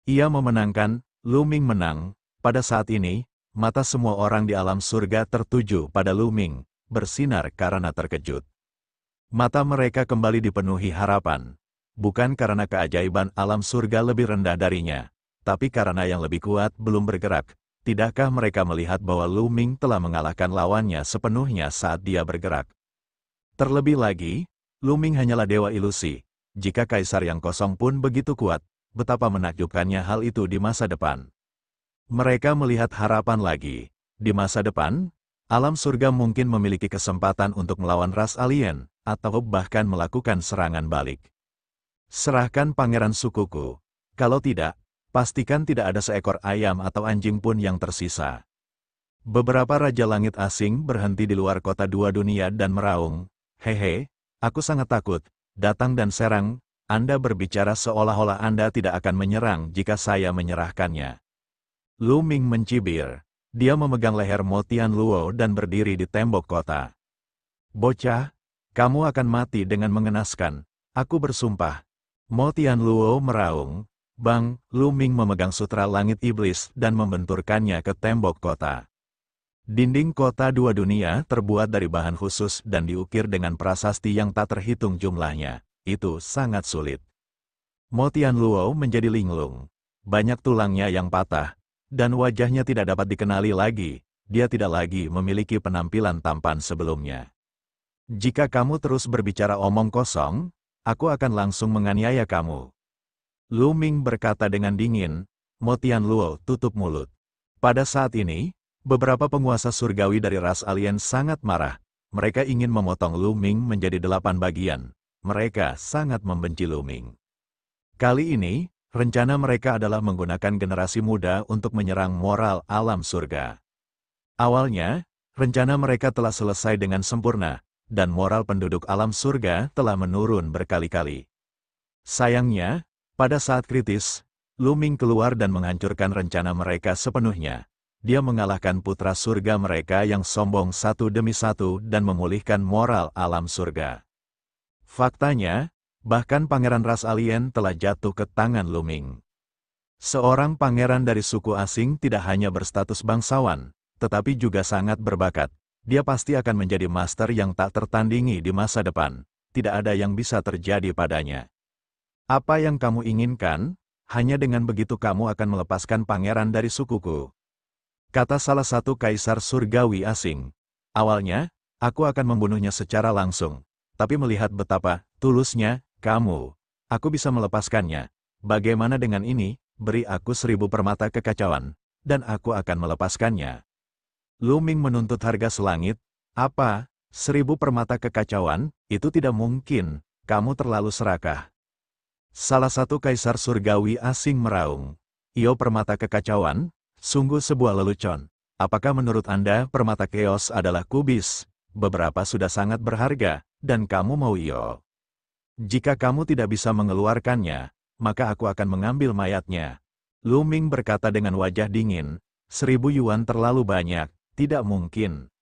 Ia memenangkan, Lu Ming menang. Pada saat ini, mata semua orang di alam surga tertuju pada Lu Ming, bersinar karena terkejut. Mata mereka kembali dipenuhi harapan. Bukan karena keajaiban alam surga lebih rendah darinya, tapi karena yang lebih kuat belum bergerak. Tidakkah mereka melihat bahwa Lu Ming telah mengalahkan lawannya sepenuhnya saat dia bergerak? Terlebih lagi, Lu Ming hanyalah dewa ilusi. Jika kaisar yang kosong pun begitu kuat, betapa menakjubkannya hal itu di masa depan. Mereka melihat harapan lagi. Di masa depan, alam surga mungkin memiliki kesempatan untuk melawan ras alien, atau bahkan melakukan serangan balik. Serahkan pangeran sukuku. Kalau tidak, pastikan tidak ada seekor ayam atau anjing pun yang tersisa. Beberapa Raja Langit asing berhenti di luar kota dua dunia dan meraung, "Hehe, aku sangat takut, datang dan serang, Anda berbicara seolah-olah Anda tidak akan menyerang jika saya menyerahkannya." Lu Ming mencibir. Dia memegang leher Mo Tianluo dan berdiri di tembok kota. "Bocah, kamu akan mati dengan mengenaskan, aku bersumpah." Mo Tianluo meraung. Bang, Lu Ming memegang sutra langit iblis dan membenturkannya ke tembok kota. Dinding kota dua dunia terbuat dari bahan khusus dan diukir dengan prasasti yang tak terhitung jumlahnya. Itu sangat sulit. Mo Tianluo menjadi linglung. Banyak tulangnya yang patah, dan wajahnya tidak dapat dikenali lagi. Dia tidak lagi memiliki penampilan tampan sebelumnya. "Jika kamu terus berbicara omong kosong, aku akan langsung menganiaya kamu." Lu Ming berkata dengan dingin. Mo Tianluo tutup mulut. Pada saat ini, beberapa penguasa surgawi dari ras alien sangat marah. Mereka ingin memotong Lu Ming menjadi 8 bagian. Mereka sangat membenci Lu Ming. Kali ini, rencana mereka adalah menggunakan generasi muda untuk menyerang moral alam surga. Awalnya, rencana mereka telah selesai dengan sempurna, dan moral penduduk alam surga telah menurun berkali-kali. Sayangnya, pada saat kritis, Lu Ming keluar dan menghancurkan rencana mereka sepenuhnya. Dia mengalahkan putra surga mereka yang sombong satu demi satu dan memulihkan moral alam surga. Faktanya, bahkan pangeran ras alien telah jatuh ke tangan Lu Ming. Seorang pangeran dari suku asing tidak hanya berstatus bangsawan, tetapi juga sangat berbakat. Dia pasti akan menjadi master yang tak tertandingi di masa depan. Tidak ada yang bisa terjadi padanya. "Apa yang kamu inginkan? Hanya dengan begitu kamu akan melepaskan pangeran dari sukuku," kata salah satu kaisar surgawi asing. "Awalnya, aku akan membunuhnya secara langsung. Tapi melihat betapa tulusnya kamu, aku bisa melepaskannya. Bagaimana dengan ini? Beri aku 1000 permata kekacauan, dan aku akan melepaskannya." Lu Ming menuntut harga selangit. "Apa? 1000 permata kekacauan? Itu tidak mungkin. Kamu terlalu serakah." Salah satu kaisar surgawi asing meraung. "Iyo, permata kekacauan? Sungguh sebuah lelucon. Apakah menurut Anda permata keos adalah kubis? Beberapa sudah sangat berharga, dan kamu mau iyo? Jika kamu tidak bisa mengeluarkannya, maka aku akan mengambil mayatnya." Lu Ming berkata dengan wajah dingin, 1000 yuan terlalu banyak, tidak mungkin.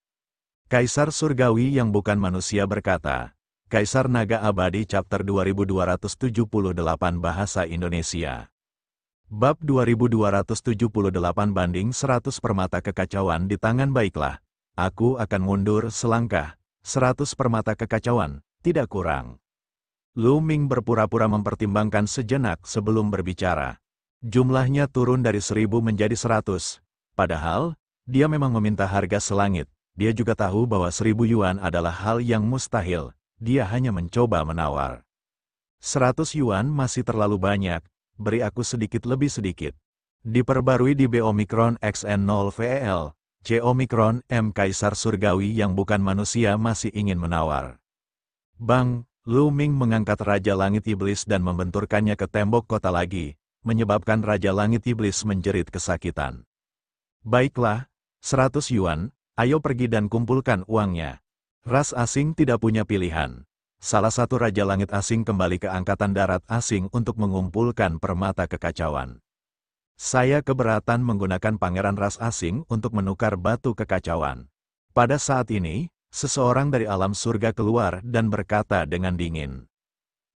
Kaisar surgawi yang bukan manusia berkata. Kaisar Naga Abadi Chapter 2278 Bahasa Indonesia. Bab 2278/100 permata kekacauan di tangan. "Baiklah, aku akan mundur selangkah. 100 permata kekacauan, tidak kurang." Lu Ming berpura-pura mempertimbangkan sejenak sebelum berbicara. Jumlahnya turun dari 1000 menjadi 100. Padahal, dia memang meminta harga selangit. Dia juga tahu bahwa 1000 yuan adalah hal yang mustahil. Dia hanya mencoba menawar. 100 yuan masih terlalu banyak, beri aku sedikit lebih sedikit. Diperbarui di B Omicron XN0 VEL, C Omicron M. Kaisar surgawi yang bukan manusia masih ingin menawar. "Bang," Lu Ming mengangkat Raja Langit Iblis dan membenturkannya ke tembok kota lagi, menyebabkan Raja Langit Iblis menjerit kesakitan. "Baiklah, 100 yuan, ayo pergi dan kumpulkan uangnya." Ras asing tidak punya pilihan. Salah satu Raja Langit asing kembali ke Angkatan Darat asing untuk mengumpulkan permata kekacauan. "Saya keberatan menggunakan pangeran ras asing untuk menukar batu kekacauan." Pada saat ini, seseorang dari alam surga keluar dan berkata dengan dingin.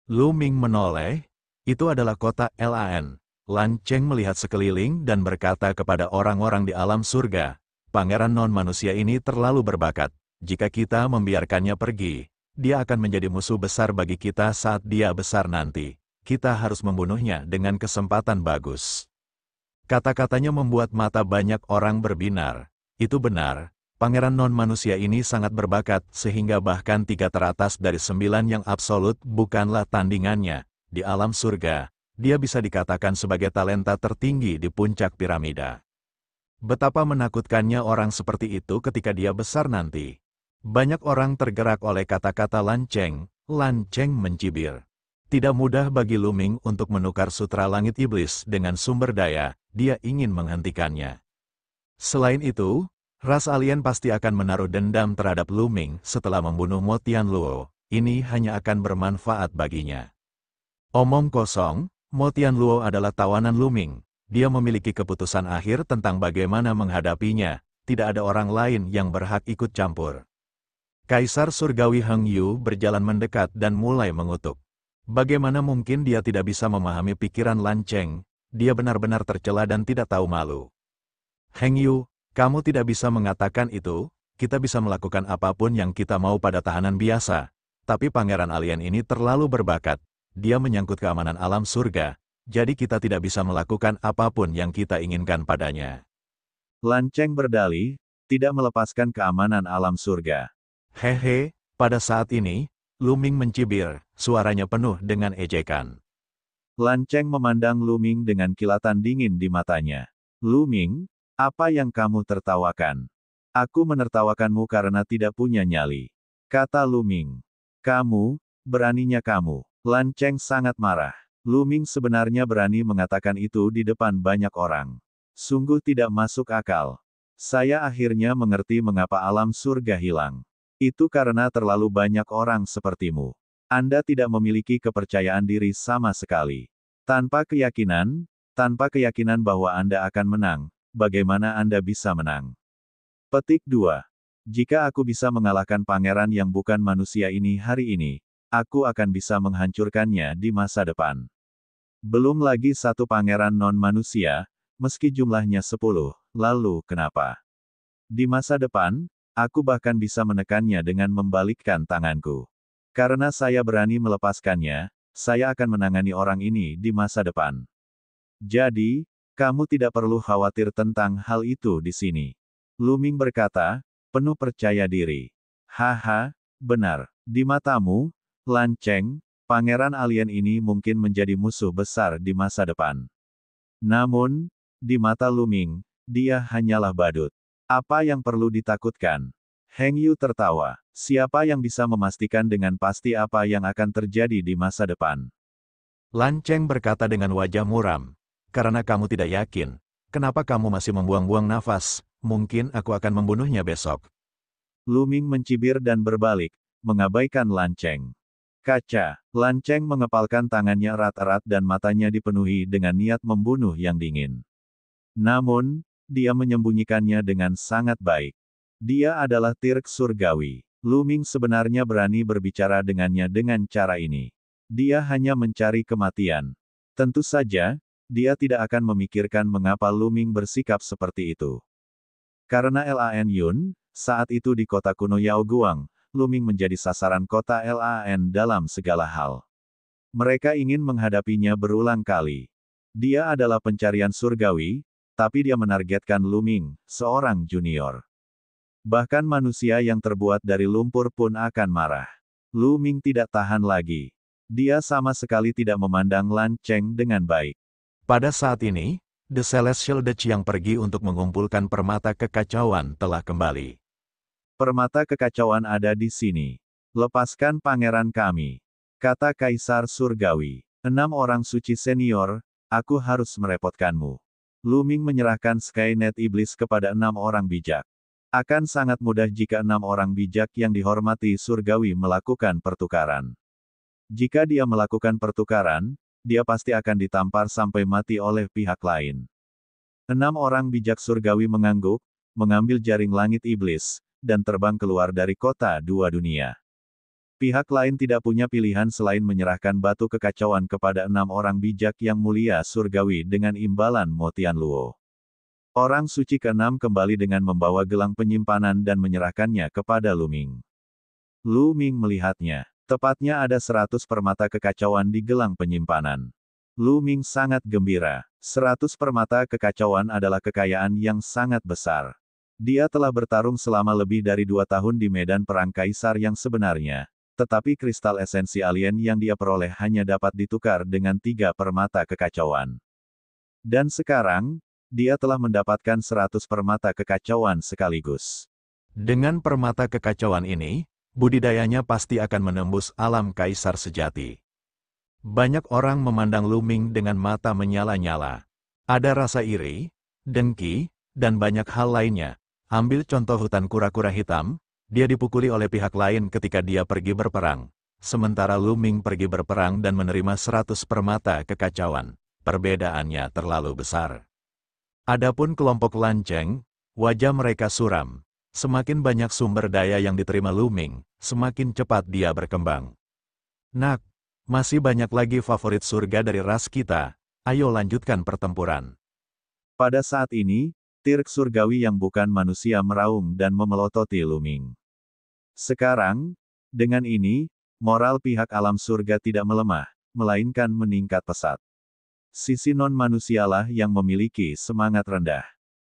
Lu Ming menoleh. Itu adalah kota Lan. Lan Cheng melihat sekeliling dan berkata kepada orang-orang di alam surga, "Pangeran non-manusia ini terlalu berbakat. Jika kita membiarkannya pergi, dia akan menjadi musuh besar bagi kita saat dia besar nanti. Kita harus membunuhnya dengan kesempatan bagus." Kata-katanya membuat mata banyak orang berbinar. Itu benar, pangeran non-manusia ini sangat berbakat sehingga bahkan 3 teratas dari 9 yang absolut bukanlah tandingannya. Di alam surga, dia bisa dikatakan sebagai talenta tertinggi di puncak piramida. Betapa menakutkannya orang seperti itu ketika dia besar nanti. Banyak orang tergerak oleh kata-kata Lan Cheng. Lan Cheng mencibir. Tidak mudah bagi Luming untuk menukar sutra langit iblis dengan sumber daya, dia ingin menghentikannya. Selain itu, ras alien pasti akan menaruh dendam terhadap Luming setelah membunuh Mo Tianluo. Ini hanya akan bermanfaat baginya. Omong kosong, Mo Tianluo adalah tawanan Luming. Dia memiliki keputusan akhir tentang bagaimana menghadapinya. Tidak ada orang lain yang berhak ikut campur. Kaisar Surgawi Heng Yu berjalan mendekat dan mulai mengutuk. Bagaimana mungkin dia tidak bisa memahami pikiran Lan Cheng? Dia benar-benar tercela dan tidak tahu malu. Heng Yu, kamu tidak bisa mengatakan itu. Kita bisa melakukan apapun yang kita mau pada tahanan biasa. Tapi pangeran alien ini terlalu berbakat. Dia menyangkut keamanan alam surga. Jadi kita tidak bisa melakukan apapun yang kita inginkan padanya. Lan Cheng berdalih, tidak melepaskan keamanan alam surga. Hehe, pada saat ini, Luming mencibir, suaranya penuh dengan ejekan. Lan Cheng memandang Luming dengan kilatan dingin di matanya. Luming, apa yang kamu tertawakan? Aku menertawakanmu karena tidak punya nyali. Kata Luming. Kamu, beraninya kamu. Lan Cheng sangat marah. Luming sebenarnya berani mengatakan itu di depan banyak orang. Sungguh tidak masuk akal. Saya akhirnya mengerti mengapa alam surga hilang. Itu karena terlalu banyak orang sepertimu. Anda tidak memiliki kepercayaan diri sama sekali. Tanpa keyakinan bahwa Anda akan menang, bagaimana Anda bisa menang? Petik 2. Jika aku bisa mengalahkan pangeran yang bukan manusia ini hari ini, aku akan bisa menghancurkannya di masa depan. Belum lagi satu pangeran non-manusia, meski jumlahnya 10, lalu kenapa? Di masa depan, aku bahkan bisa menekannya dengan membalikkan tanganku. Karena saya berani melepaskannya, saya akan menangani orang ini di masa depan. Jadi, kamu tidak perlu khawatir tentang hal itu di sini. Luming berkata, penuh percaya diri. Haha, benar. Di matamu, Lan Cheng, pangeran alien ini mungkin menjadi musuh besar di masa depan. Namun, di mata Luming, dia hanyalah badut. Apa yang perlu ditakutkan? Heng Yu tertawa. Siapa yang bisa memastikan dengan pasti apa yang akan terjadi di masa depan? Lan Cheng berkata dengan wajah muram. Karena kamu tidak yakin, kenapa kamu masih membuang-buang nafas? Mungkin aku akan membunuhnya besok. Luming mencibir dan berbalik, mengabaikan Lan Cheng. Kaca, Lan Cheng mengepalkan tangannya erat-erat dan matanya dipenuhi dengan niat membunuh yang dingin. Namun, dia menyembunyikannya dengan sangat baik. Dia adalah Tirk Surgawi. Luming sebenarnya berani berbicara dengannya dengan cara ini. Dia hanya mencari kematian. Tentu saja, dia tidak akan memikirkan mengapa Luming bersikap seperti itu. Karena Lan Yun, saat itu di kota kuno Yaoguang, Luming menjadi sasaran kota Lan dalam segala hal. Mereka ingin menghadapinya berulang kali. Dia adalah pencarian surgawi, tapi dia menargetkan Luming, seorang junior. Bahkan manusia yang terbuat dari lumpur pun akan marah. Luming tidak tahan lagi. Dia sama sekali tidak memandang Lan Cheng dengan baik. Pada saat ini, The Celestial Dutch yang pergi untuk mengumpulkan permata kekacauan telah kembali. Permata kekacauan ada di sini. Lepaskan pangeran kami. Kata Kaisar Surgawi. 6 orang suci senior, aku harus merepotkanmu. Luming menyerahkan Skynet Iblis kepada 6 orang bijak. Akan sangat mudah jika 6 orang bijak yang dihormati surgawi melakukan pertukaran. Jika dia melakukan pertukaran, dia pasti akan ditampar sampai mati oleh pihak lain. 6 orang bijak surgawi mengangguk, mengambil jaring langit iblis, dan terbang keluar dari kota dua dunia. Pihak lain tidak punya pilihan selain menyerahkan batu kekacauan kepada 6 orang bijak yang mulia surgawi dengan imbalan Mo Tianluo. Orang suci ke-6 kembali dengan membawa gelang penyimpanan dan menyerahkannya kepada Luming. Luming melihatnya. Tepatnya ada 100 permata kekacauan di gelang penyimpanan. Luming sangat gembira. 100 permata kekacauan adalah kekayaan yang sangat besar. Dia telah bertarung selama lebih dari 2 tahun di medan perang kaisar yang sebenarnya. Tetapi kristal esensi alien yang dia peroleh hanya dapat ditukar dengan 3 permata kekacauan. Dan sekarang, dia telah mendapatkan 100 permata kekacauan sekaligus. Dengan permata kekacauan ini, budidayanya pasti akan menembus alam kaisar sejati. Banyak orang memandang Lu Ming dengan mata menyala-nyala. Ada rasa iri, dengki, dan banyak hal lainnya. Ambil contoh hutan kura-kura hitam, dia dipukuli oleh pihak lain ketika dia pergi berperang. Sementara Lu Ming pergi berperang dan menerima 100 permata kekacauan. Perbedaannya terlalu besar. Adapun kelompok Lanceng, wajah mereka suram. Semakin banyak sumber daya yang diterima Lu Ming, semakin cepat dia berkembang. Nak, masih banyak lagi favorit surga dari ras kita. Ayo lanjutkan pertempuran. Pada saat ini, Tirk surgawi yang bukan manusia meraung dan memelototi Lu Ming. Sekarang, dengan ini, moral pihak alam surga tidak melemah, melainkan meningkat pesat. Sisi non-manusialah yang memiliki semangat rendah.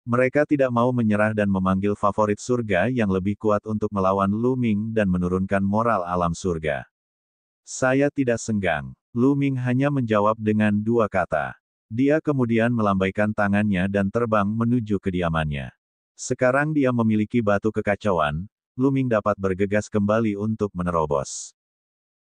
Mereka tidak mau menyerah dan memanggil favorit surga yang lebih kuat untuk melawan Lu Ming dan menurunkan moral alam surga. Saya tidak senggang. Lu Ming hanya menjawab dengan 2 kata. Dia kemudian melambaikan tangannya dan terbang menuju kediamannya. Sekarang dia memiliki batu kekacauan, Lu Ming dapat bergegas kembali untuk menerobos.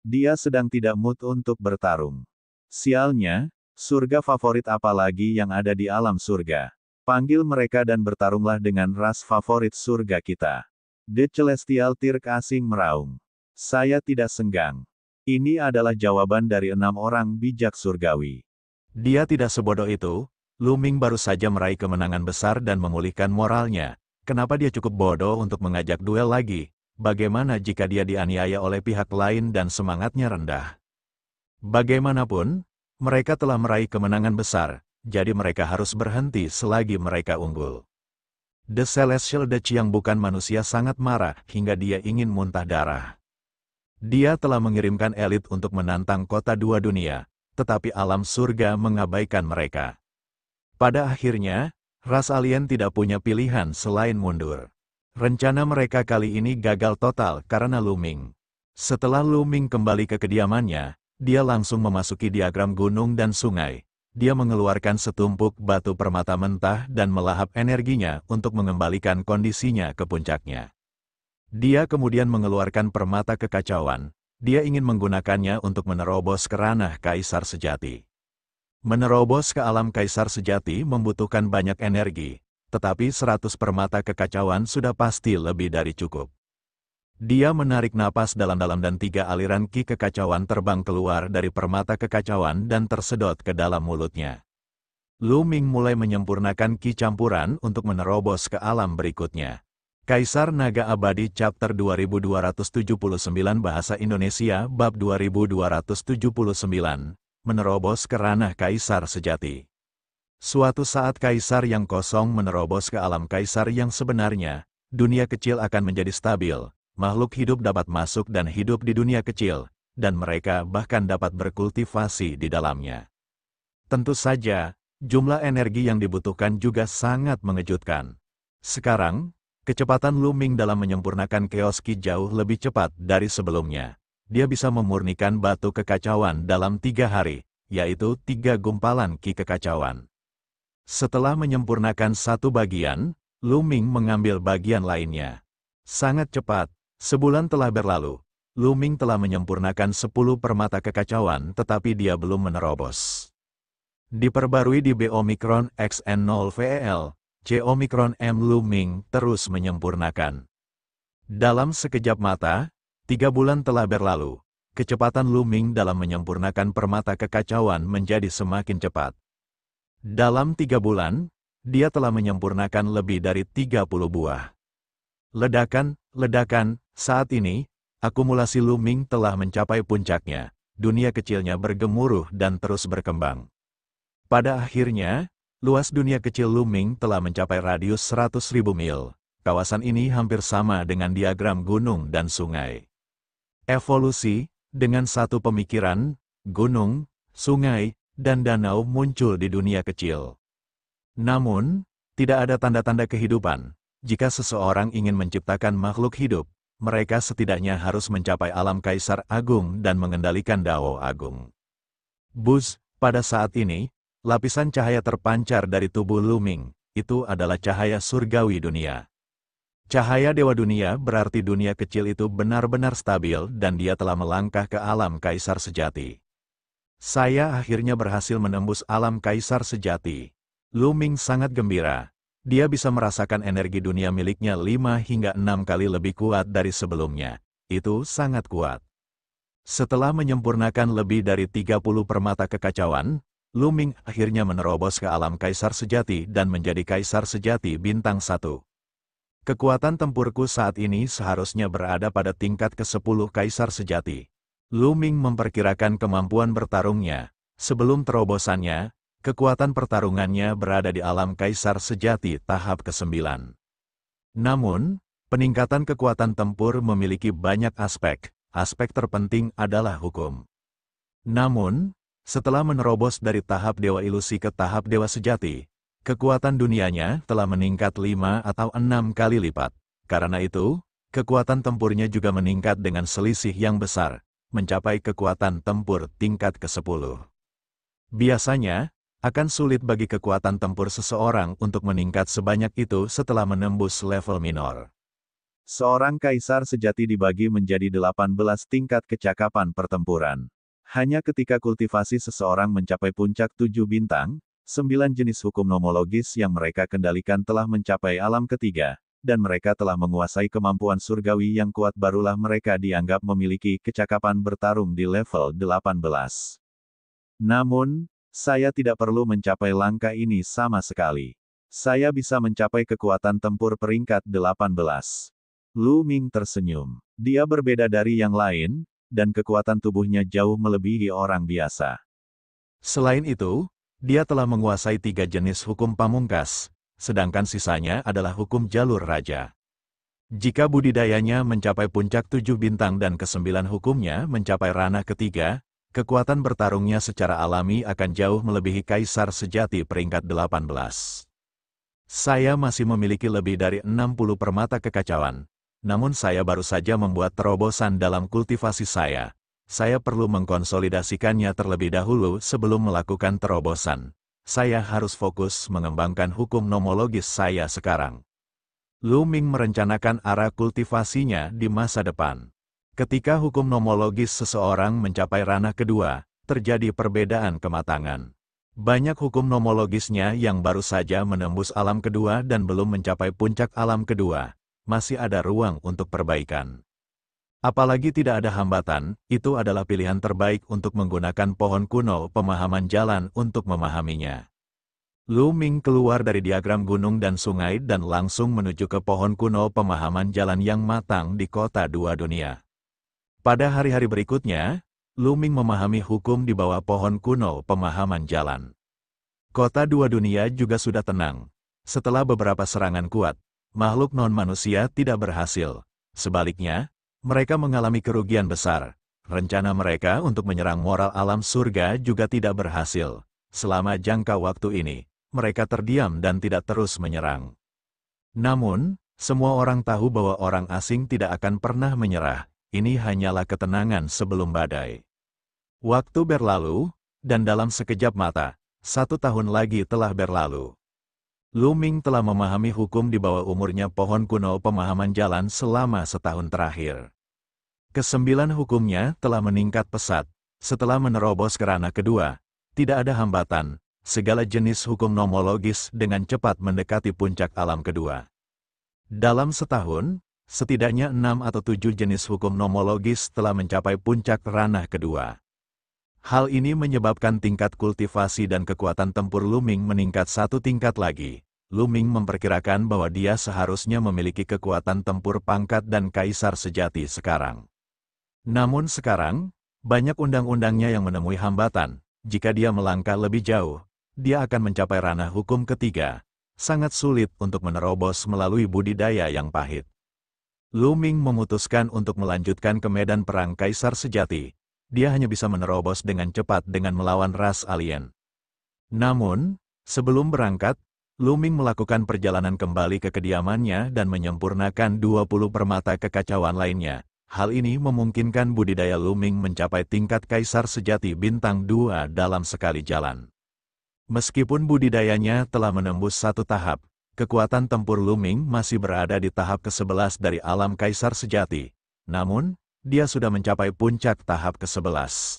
Dia sedang tidak mood untuk bertarung. Sialnya, surga favorit apa lagi yang ada di alam surga? Panggil mereka dan bertarunglah dengan ras favorit surga kita. The Celestial Tirk asing meraung. Saya tidak senggang. Ini adalah jawaban dari 6 orang bijak surgawi. Dia tidak sebodoh itu. Lu Ming baru saja meraih kemenangan besar dan memulihkan moralnya. Kenapa dia cukup bodoh untuk mengajak duel lagi? Bagaimana jika dia dianiaya oleh pihak lain dan semangatnya rendah? Bagaimanapun, mereka telah meraih kemenangan besar, jadi mereka harus berhenti selagi mereka unggul. The Celestial Dutch yang bukan manusia sangat marah hingga dia ingin muntah darah. Dia telah mengirimkan elit untuk menantang kota 2 dunia, tetapi alam surga mengabaikan mereka. Pada akhirnya, ras alien tidak punya pilihan selain mundur. Rencana mereka kali ini gagal total karena Lu Ming. Setelah Lu Ming kembali ke kediamannya, dia langsung memasuki diagram gunung dan sungai. Dia mengeluarkan setumpuk batu permata mentah dan melahap energinya untuk mengembalikan kondisinya ke puncaknya. Dia kemudian mengeluarkan permata kekacauan. Dia ingin menggunakannya untuk menerobos ke ranah kaisar sejati. Menerobos ke alam kaisar sejati membutuhkan banyak energi, tetapi 100 permata kekacauan sudah pasti lebih dari cukup. Dia menarik napas dalam-dalam dan 3 aliran ki kekacauan terbang keluar dari permata kekacauan dan tersedot ke dalam mulutnya. Lu Ming mulai menyempurnakan ki campuran untuk menerobos ke alam berikutnya. Kaisar Naga Abadi Chapter 2279 Bahasa Indonesia Bab 2279, menerobos ke ranah kaisar sejati. Suatu saat kaisar yang kosong menerobos ke alam kaisar yang sebenarnya, dunia kecil akan menjadi stabil, makhluk hidup dapat masuk dan hidup di dunia kecil, dan mereka bahkan dapat berkultivasi di dalamnya. Tentu saja, jumlah energi yang dibutuhkan juga sangat mengejutkan. Sekarang, kecepatan Lu Ming dalam menyempurnakan Chaos Ki jauh lebih cepat dari sebelumnya. Dia bisa memurnikan batu kekacauan dalam 3 hari, yaitu 3 gumpalan Ki kekacauan. Setelah menyempurnakan satu bagian, Lu Ming mengambil bagian lainnya. Sangat cepat, sebulan telah berlalu. Lu Ming telah menyempurnakan 10 permata kekacauan tetapi dia belum menerobos. Diperbarui di B Omicron XN0 VEL. C Omicron M Lu Ming terus menyempurnakan. Dalam sekejap mata, 3 bulan telah berlalu. Kecepatan Lu Ming dalam menyempurnakan permata kekacauan menjadi semakin cepat. Dalam 3 bulan, dia telah menyempurnakan lebih dari 30 buah. Ledakan, saat ini, akumulasi Lu Ming telah mencapai puncaknya. Dunia kecilnya bergemuruh dan terus berkembang. Pada akhirnya, luas dunia kecil Lu Ming telah mencapai radius 100.000 mil. Kawasan ini hampir sama dengan diagram gunung dan sungai. Evolusi, dengan satu pemikiran, gunung, sungai, dan danau muncul di dunia kecil. Namun, tidak ada tanda-tanda kehidupan. Jika seseorang ingin menciptakan makhluk hidup, mereka setidaknya harus mencapai alam kaisar agung dan mengendalikan Dao agung. Buzz, pada saat ini, lapisan cahaya terpancar dari tubuh Lu Ming, itu adalah cahaya surgawi dunia. Cahaya dewa dunia berarti dunia kecil itu benar-benar stabil dan dia telah melangkah ke alam kaisar sejati. Saya akhirnya berhasil menembus alam kaisar sejati. Lu Ming sangat gembira. Dia bisa merasakan energi dunia miliknya 5 hingga 6 kali lebih kuat dari sebelumnya. Itu sangat kuat. Setelah menyempurnakan lebih dari 30 permata kekacauan, Lu Ming akhirnya menerobos ke alam kaisar sejati dan menjadi kaisar sejati bintang 1. Kekuatan tempurku saat ini seharusnya berada pada tingkat ke-10 kaisar sejati. Lu Ming memperkirakan kemampuan bertarungnya. Sebelum terobosannya, kekuatan pertarungannya berada di alam kaisar sejati tahap ke-9. Namun, peningkatan kekuatan tempur memiliki banyak aspek. Aspek terpenting adalah hukum. Namun, setelah menerobos dari tahap dewa ilusi ke tahap dewa sejati, kekuatan dunianya telah meningkat 5 atau 6 kali lipat. Karena itu, kekuatan tempurnya juga meningkat dengan selisih yang besar, mencapai kekuatan tempur tingkat ke-10. Biasanya, akan sulit bagi kekuatan tempur seseorang untuk meningkat sebanyak itu setelah menembus level minor. Seorang kaisar sejati dibagi menjadi 18 tingkat kecakapan pertempuran. Hanya ketika kultivasi seseorang mencapai puncak 7 bintang, 9 jenis hukum nomologis yang mereka kendalikan telah mencapai alam ketiga, dan mereka telah menguasai kemampuan surgawi yang kuat barulah mereka dianggap memiliki kecakapan bertarung di level 18. Namun, saya tidak perlu mencapai langkah ini sama sekali. Saya bisa mencapai kekuatan tempur peringkat 18. Lu Ming tersenyum. Dia berbeda dari yang lain, dan kekuatan tubuhnya jauh melebihi orang biasa. Selain itu, dia telah menguasai 3 jenis hukum pamungkas, sedangkan sisanya adalah hukum jalur raja. Jika budidayanya mencapai puncak 7 bintang dan ke-9 hukumnya mencapai ranah ketiga, kekuatan bertarungnya secara alami akan jauh melebihi kaisar sejati peringkat 18. Saya masih memiliki lebih dari 60 permata kekacauan, namun saya baru saja membuat terobosan dalam kultivasi saya. Saya perlu mengkonsolidasikannya terlebih dahulu sebelum melakukan terobosan. Saya harus fokus mengembangkan hukum nomologis saya sekarang. Lu Ming merencanakan arah kultivasinya di masa depan. Ketika hukum nomologis seseorang mencapai ranah kedua, terjadi perbedaan kematangan. Banyak hukum nomologisnya yang baru saja menembus alam kedua dan belum mencapai puncak alam kedua. Masih ada ruang untuk perbaikan. Apalagi tidak ada hambatan, itu adalah pilihan terbaik untuk menggunakan pohon kuno pemahaman jalan untuk memahaminya. Lu Ming keluar dari diagram gunung dan sungai dan langsung menuju ke pohon kuno pemahaman jalan yang matang di kota dua dunia. Pada hari-hari berikutnya, Lu Ming memahami hukum di bawah pohon kuno pemahaman jalan. Kota dua dunia juga sudah tenang. Setelah beberapa serangan kuat, makhluk non-manusia tidak berhasil. Sebaliknya, mereka mengalami kerugian besar. Rencana mereka untuk menyerang moral alam surga juga tidak berhasil. Selama jangka waktu ini, mereka terdiam dan tidak terus menyerang. Namun, semua orang tahu bahwa orang asing tidak akan pernah menyerah. Ini hanyalah ketenangan sebelum badai. Waktu berlalu, dan dalam sekejap mata, 1 tahun lagi telah berlalu. Lu Ming telah memahami hukum di bawah umurnya pohon kuno pemahaman jalan selama setahun terakhir. Ke-9 hukumnya telah meningkat pesat. Setelah menerobos ke ranah kedua, tidak ada hambatan. Segala jenis hukum nomologis dengan cepat mendekati puncak alam kedua. Dalam setahun, setidaknya 6 atau 7 jenis hukum nomologis telah mencapai puncak ranah kedua. Hal ini menyebabkan tingkat kultivasi dan kekuatan tempur Lu Ming meningkat 1 tingkat lagi. Lu Ming memperkirakan bahwa dia seharusnya memiliki kekuatan tempur pangkat dan kaisar sejati sekarang. Namun sekarang, banyak undang-undangnya yang menemui hambatan. Jika dia melangkah lebih jauh, dia akan mencapai ranah hukum ketiga. Sangat sulit untuk menerobos melalui budidaya yang pahit. Lu Ming memutuskan untuk melanjutkan ke medan perang kaisar sejati. Dia hanya bisa menerobos dengan cepat dengan melawan ras alien. Namun, sebelum berangkat, Lu Ming melakukan perjalanan kembali ke kediamannya dan menyempurnakan 20 permata kekacauan lainnya. Hal ini memungkinkan budidaya Lu Ming mencapai tingkat kaisar sejati bintang 2 dalam sekali jalan. Meskipun budidayanya telah menembus 1 tahap, kekuatan tempur Lu Ming masih berada di tahap ke-11 dari alam kaisar sejati. Namun, dia sudah mencapai puncak tahap ke-11.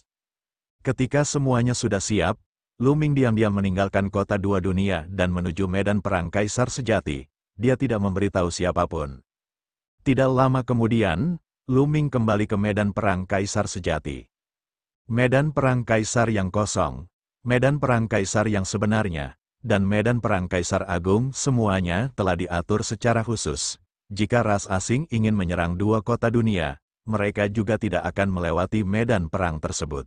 Ketika semuanya sudah siap, Lu Ming diam-diam meninggalkan kota dua dunia dan menuju medan perang kaisar sejati. Dia tidak memberitahu siapapun. Tidak lama kemudian, Lu Ming kembali ke medan perang kaisar sejati. Medan perang kaisar yang kosong, medan perang kaisar yang sebenarnya, dan medan perang kaisar agung semuanya telah diatur secara khusus. Jika ras asing ingin menyerang dua kota dunia, mereka juga tidak akan melewati medan perang tersebut.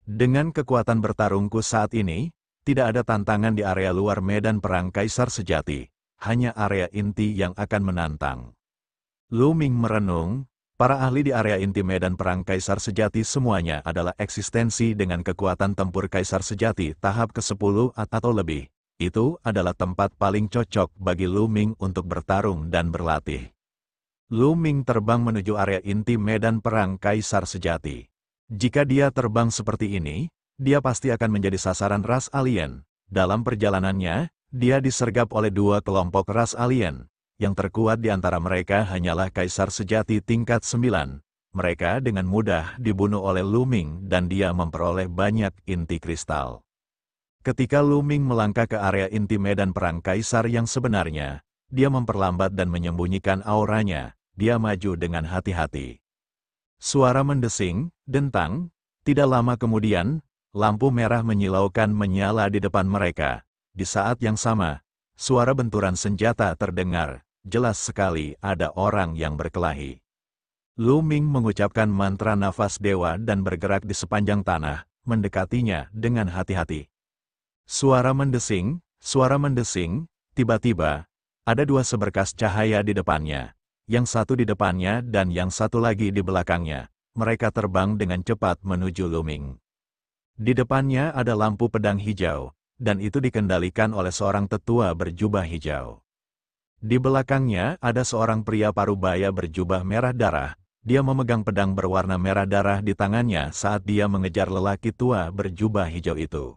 Dengan kekuatan bertarungku saat ini, tidak ada tantangan di area luar medan perang kaisar sejati, hanya area inti yang akan menantang. Lu Ming merenung, para ahli di area inti medan perang kaisar sejati semuanya adalah eksistensi dengan kekuatan tempur kaisar sejati tahap ke-10 atau lebih. Itu adalah tempat paling cocok bagi Lu Ming untuk bertarung dan berlatih. Lu Ming terbang menuju area inti medan perang kaisar sejati. Jika dia terbang seperti ini, dia pasti akan menjadi sasaran ras alien. Dalam perjalanannya, dia disergap oleh dua kelompok ras alien. Yang terkuat di antara mereka hanyalah kaisar sejati tingkat 9. Mereka dengan mudah dibunuh oleh Lu Ming dan dia memperoleh banyak inti kristal. Ketika Lu Ming melangkah ke area inti medan perang kaisar yang sebenarnya, dia memperlambat dan menyembunyikan auranya. Dia maju dengan hati-hati. Suara mendesing, dentang. Tidak lama kemudian, lampu merah menyilaukan menyala di depan mereka. Di saat yang sama, suara benturan senjata terdengar. Jelas sekali ada orang yang berkelahi. Lu Ming mengucapkan mantra nafas dewa dan bergerak di sepanjang tanah, mendekatinya dengan hati-hati. Suara mendesing, tiba-tiba, ada dua seberkas cahaya di depannya. Yang satu di depannya dan yang satu lagi di belakangnya. Mereka terbang dengan cepat menuju Lu Ming. Di depannya ada lampu pedang hijau, dan itu dikendalikan oleh seorang tetua berjubah hijau. Di belakangnya ada seorang pria parubaya berjubah merah darah. Dia memegang pedang berwarna merah darah di tangannya saat dia mengejar lelaki tua berjubah hijau itu.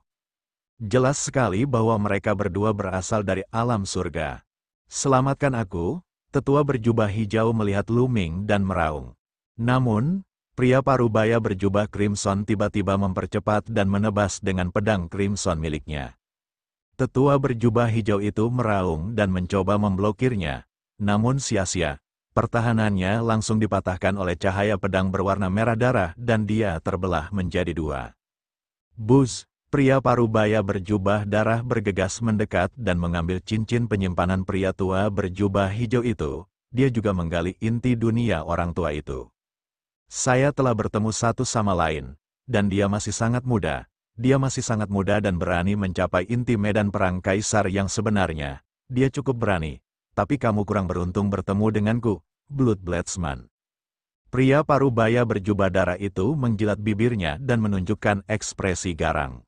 Jelas sekali bahwa mereka berdua berasal dari alam surga. Selamatkan aku, tetua berjubah hijau melihat Lu Ming dan meraung. Namun, pria parubaya berjubah crimson tiba-tiba mempercepat dan menebas dengan pedang crimson miliknya. Tetua berjubah hijau itu meraung dan mencoba memblokirnya. Namun sia-sia, pertahanannya langsung dipatahkan oleh cahaya pedang berwarna merah darah dan dia terbelah menjadi dua. Bus, pria parubaya berjubah darah bergegas mendekat dan mengambil cincin penyimpanan pria tua berjubah hijau itu. Dia juga menggali inti dunia orang tua itu. Saya telah bertemu satu sama lain, dan dia masih sangat muda. Dia masih sangat muda dan berani mencapai inti medan perang kaisar yang sebenarnya. Dia cukup berani, tapi kamu kurang beruntung bertemu denganku, Blood Bladesman. Pria parubaya berjubah darah itu menjilat bibirnya dan menunjukkan ekspresi garang.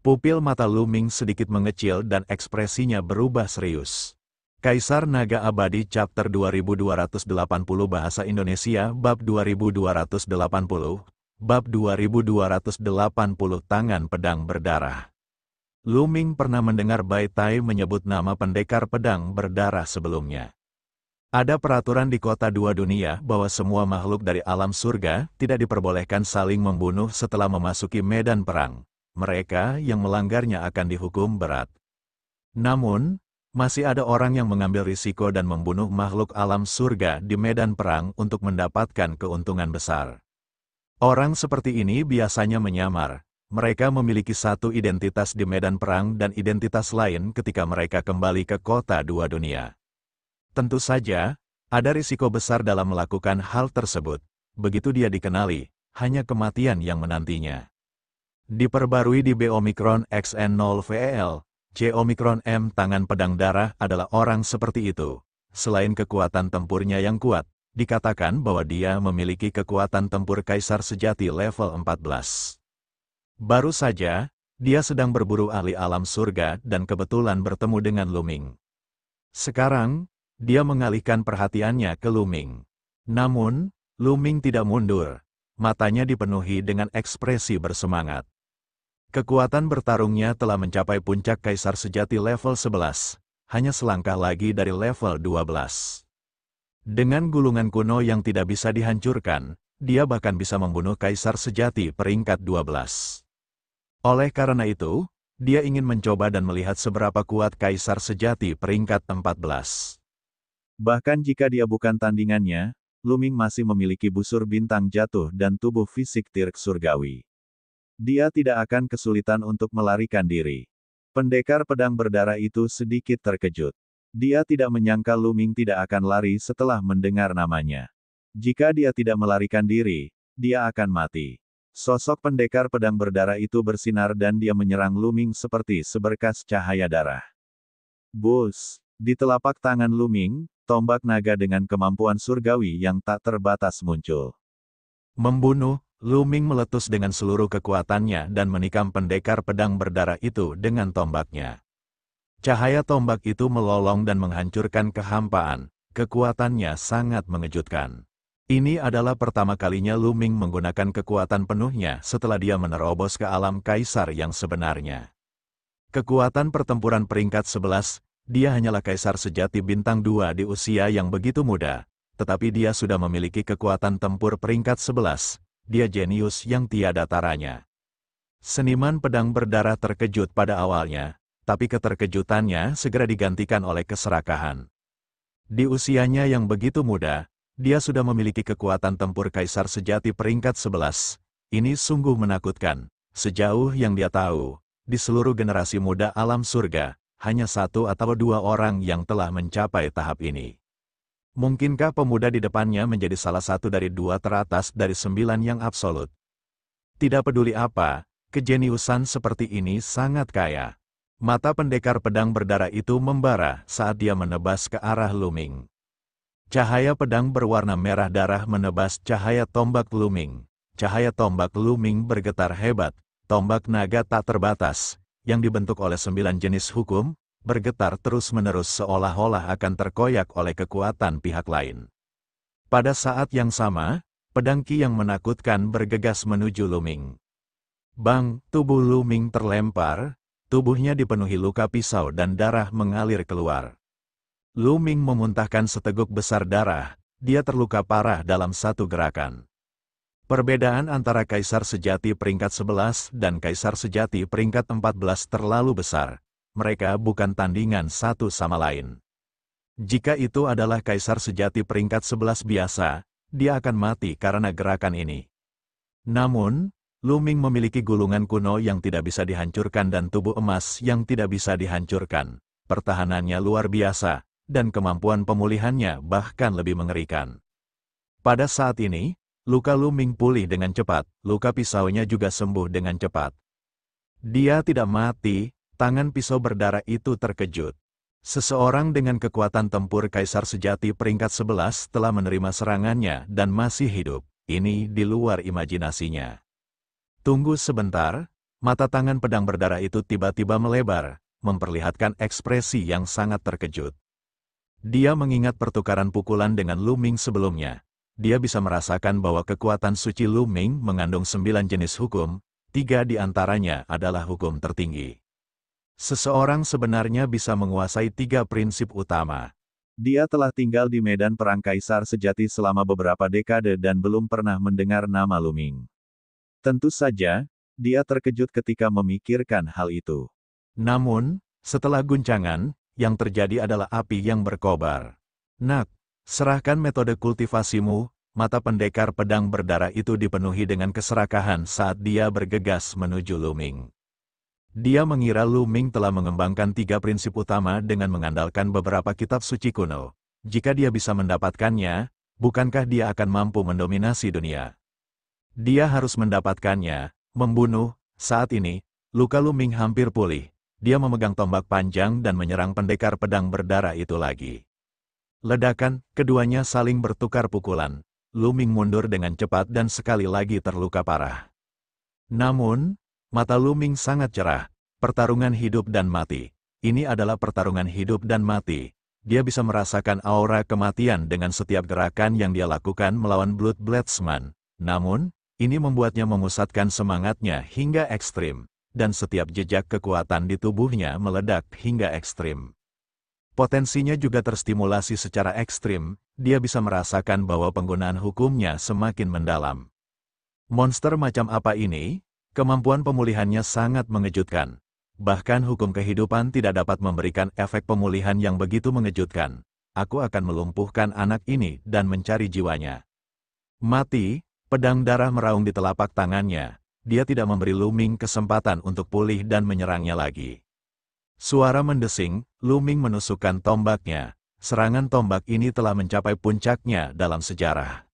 Pupil mata Lu Ming sedikit mengecil dan ekspresinya berubah serius. Kaisar Naga Abadi Chapter 2280 Bahasa Indonesia Bab 2280 Bab 2280 Tangan Pedang Berdarah. Lu Ming pernah mendengar Bai Tai menyebut nama pendekar pedang berdarah sebelumnya. Ada peraturan di kota dua dunia bahwa semua makhluk dari alam surga tidak diperbolehkan saling membunuh setelah memasuki medan perang. Mereka yang melanggarnya akan dihukum berat. Namun, masih ada orang yang mengambil risiko dan membunuh makhluk alam surga di medan perang untuk mendapatkan keuntungan besar. Orang seperti ini biasanya menyamar. Mereka memiliki satu identitas di medan perang dan identitas lain ketika mereka kembali ke kota dua dunia. Tentu saja, ada risiko besar dalam melakukan hal tersebut. Begitu dia dikenali, hanya kematian yang menantinya. Diperbarui di B Omicron XN0VEL, J Omicron M tangan pedang darah adalah orang seperti itu. Selain kekuatan tempurnya yang kuat, dikatakan bahwa dia memiliki kekuatan tempur kaisar sejati level 14. Baru saja, dia sedang berburu ahli alam surga dan kebetulan bertemu dengan Lu Ming. Sekarang, dia mengalihkan perhatiannya ke Lu Ming. Namun, Lu Ming tidak mundur. Matanya dipenuhi dengan ekspresi bersemangat. Kekuatan bertarungnya telah mencapai puncak kaisar sejati level 11, hanya selangkah lagi dari level 12. Dengan gulungan kuno yang tidak bisa dihancurkan, dia bahkan bisa membunuh kaisar sejati peringkat 12. Oleh karena itu, dia ingin mencoba dan melihat seberapa kuat kaisar sejati peringkat 14. Bahkan jika dia bukan tandingannya, Lu Ming masih memiliki busur bintang jatuh dan tubuh fisik Tirk surgawi. Dia tidak akan kesulitan untuk melarikan diri. Pendekar pedang berdarah itu sedikit terkejut. Dia tidak menyangka Lu Ming tidak akan lari setelah mendengar namanya. Jika dia tidak melarikan diri, dia akan mati. Sosok pendekar pedang berdarah itu bersinar dan dia menyerang Lu Ming seperti seberkas cahaya darah. Bus! Di telapak tangan Lu Ming, tombak naga dengan kemampuan surgawi yang tak terbatas muncul. Membunuh, Lu Ming meletus dengan seluruh kekuatannya dan menikam pendekar pedang berdarah itu dengan tombaknya. Cahaya tombak itu melolong dan menghancurkan kehampaan. Kekuatannya sangat mengejutkan. Ini adalah pertama kalinya Lu Ming menggunakan kekuatan penuhnya setelah dia menerobos ke alam kaisar yang sebenarnya. Kekuatan pertempuran peringkat 11, dia hanyalah kaisar sejati bintang 2 di usia yang begitu muda, tetapi dia sudah memiliki kekuatan tempur peringkat 11, dia jenius yang tiada taranya. Seniman pedang berdarah terkejut pada awalnya, tapi keterkejutannya segera digantikan oleh keserakahan. Di usianya yang begitu muda, dia sudah memiliki kekuatan tempur kaisar sejati peringkat 11. Ini sungguh menakutkan. Sejauh yang dia tahu, di seluruh generasi muda alam surga, hanya 1 atau 2 orang yang telah mencapai tahap ini. Mungkinkah pemuda di depannya menjadi salah satu dari 2 teratas dari 9 yang absolut? Tidak peduli apa, kejeniusan seperti ini sangat kaya. Mata pendekar pedang berdarah itu membara saat dia menebas ke arah Lu Ming. Cahaya pedang berwarna merah darah menebas cahaya tombak Lu Ming. Cahaya tombak Lu Ming bergetar hebat, tombak naga tak terbatas, yang dibentuk oleh 9 jenis hukum, bergetar terus-menerus seolah-olah akan terkoyak oleh kekuatan pihak lain. Pada saat yang sama, pedang Qi yang menakutkan bergegas menuju Lu Ming. Bang, tubuh Lu Ming terlempar, tubuhnya dipenuhi luka pisau dan darah mengalir keluar. Lu Ming memuntahkan seteguk besar darah, dia terluka parah dalam satu gerakan. Perbedaan antara kaisar sejati peringkat 11 dan kaisar sejati peringkat 14 terlalu besar. Mereka bukan tandingan satu sama lain. Jika itu adalah kaisar sejati peringkat 11 biasa, dia akan mati karena gerakan ini. Namun, Lu Ming memiliki gulungan kuno yang tidak bisa dihancurkan dan tubuh emas yang tidak bisa dihancurkan. Pertahanannya luar biasa, dan kemampuan pemulihannya bahkan lebih mengerikan. Pada saat ini, luka Lu Ming pulih dengan cepat, luka pisaunya juga sembuh dengan cepat. Dia tidak mati, tangan pisau berdarah itu terkejut. Seseorang dengan kekuatan tempur kaisar sejati peringkat 11 telah menerima serangannya dan masih hidup. Ini di luar imajinasinya. Tunggu sebentar, mata tangan pedang berdarah itu tiba-tiba melebar, memperlihatkan ekspresi yang sangat terkejut. Dia mengingat pertukaran pukulan dengan Lu Ming sebelumnya. Dia bisa merasakan bahwa kekuatan suci Lu Ming mengandung 9 jenis hukum, 3 di antaranya adalah hukum tertinggi. Seseorang sebenarnya bisa menguasai 3 prinsip utama. Dia telah tinggal di medan perang kaisar sejati selama beberapa dekade dan belum pernah mendengar nama Lu Ming. Tentu saja, dia terkejut ketika memikirkan hal itu. Namun, setelah guncangan, yang terjadi adalah api yang berkobar. Nak, serahkan metode kultivasimu. Mata pendekar pedang berdarah itu dipenuhi dengan keserakahan saat dia bergegas menuju Lu Ming. Dia mengira Lu Ming telah mengembangkan 3 prinsip utama dengan mengandalkan beberapa kitab suci kuno. Jika dia bisa mendapatkannya, bukankah dia akan mampu mendominasi dunia? Dia harus mendapatkannya, membunuh. Saat ini, luka Lu Ming hampir pulih. Dia memegang tombak panjang dan menyerang pendekar pedang berdarah itu lagi. Ledakan, keduanya saling bertukar pukulan. Lu Ming mundur dengan cepat dan sekali lagi terluka parah. Namun, mata Lu Ming sangat cerah. Pertarungan hidup dan mati. Ini adalah pertarungan hidup dan mati. Dia bisa merasakan aura kematian dengan setiap gerakan yang dia lakukan melawan Blood Bladesman. Namun, ini membuatnya memusatkan semangatnya hingga ekstrim. Dan setiap jejak kekuatan di tubuhnya meledak hingga ekstrim. Potensinya juga terstimulasi secara ekstrim, dia bisa merasakan bahwa penggunaan hukumnya semakin mendalam. Monster macam apa ini? Kemampuan pemulihannya sangat mengejutkan. Bahkan hukum kehidupan tidak dapat memberikan efek pemulihan yang begitu mengejutkan. Aku akan melumpuhkan anak ini dan mencari jiwanya. Mati, pedang darah meraung di telapak tangannya. Dia tidak memberi Lu Ming kesempatan untuk pulih dan menyerangnya lagi. Suara mendesing, Lu Ming menusukkan tombaknya. Serangan tombak ini telah mencapai puncaknya dalam sejarah.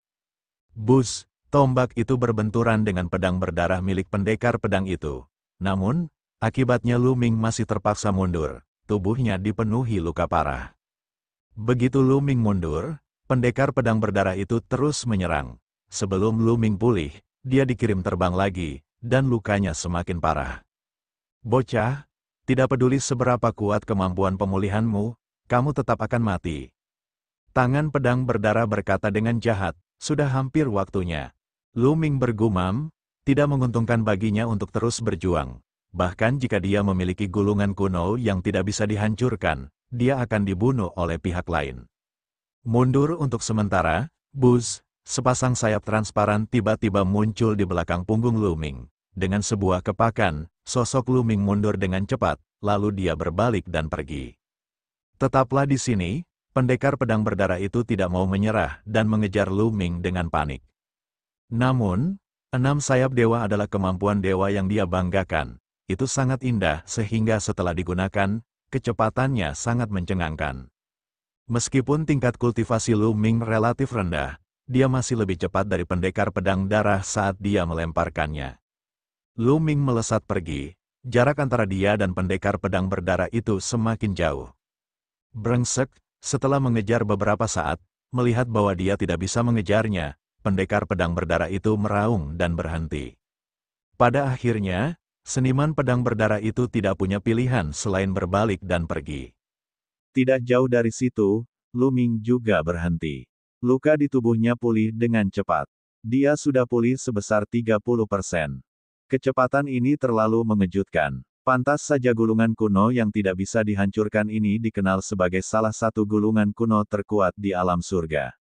Bus, tombak itu berbenturan dengan pedang berdarah milik pendekar pedang itu. Namun, akibatnya Lu Ming masih terpaksa mundur. Tubuhnya dipenuhi luka parah. Begitu Lu Ming mundur, pendekar pedang berdarah itu terus menyerang. Sebelum Lu Ming pulih, dia dikirim terbang lagi, dan lukanya semakin parah. Bocah, tidak peduli seberapa kuat kemampuan pemulihanmu, kamu tetap akan mati. Tangan pedang berdarah berkata dengan jahat, sudah hampir waktunya. Lu Ming bergumam, tidak menguntungkan baginya untuk terus berjuang. Bahkan jika dia memiliki gulungan kuno yang tidak bisa dihancurkan, dia akan dibunuh oleh pihak lain. Mundur untuk sementara, Bus, sepasang sayap transparan tiba-tiba muncul di belakang punggung Lu Ming. Dengan sebuah kepakan, sosok Lu Ming mundur dengan cepat, lalu dia berbalik dan pergi. Tetaplah di sini, pendekar pedang berdarah itu tidak mau menyerah dan mengejar Lu Ming dengan panik. Namun, 6 sayap dewa adalah kemampuan dewa yang dia banggakan. Itu sangat indah sehingga setelah digunakan, kecepatannya sangat mencengangkan. Meskipun tingkat kultivasi Lu Ming relatif rendah, dia masih lebih cepat dari pendekar pedang darah saat dia melemparkannya. Lu Ming melesat pergi, jarak antara dia dan pendekar pedang berdarah itu semakin jauh. Brengsek, setelah mengejar beberapa saat, melihat bahwa dia tidak bisa mengejarnya, pendekar pedang berdarah itu meraung dan berhenti. Pada akhirnya, seniman pedang berdarah itu tidak punya pilihan selain berbalik dan pergi. Tidak jauh dari situ, Lu Ming juga berhenti. Luka di tubuhnya pulih dengan cepat. Dia sudah pulih sebesar 30%. Kecepatan ini terlalu mengejutkan. Pantas saja gulungan kuno yang tidak bisa dihancurkan ini dikenal sebagai salah satu gulungan kuno terkuat di alam surga.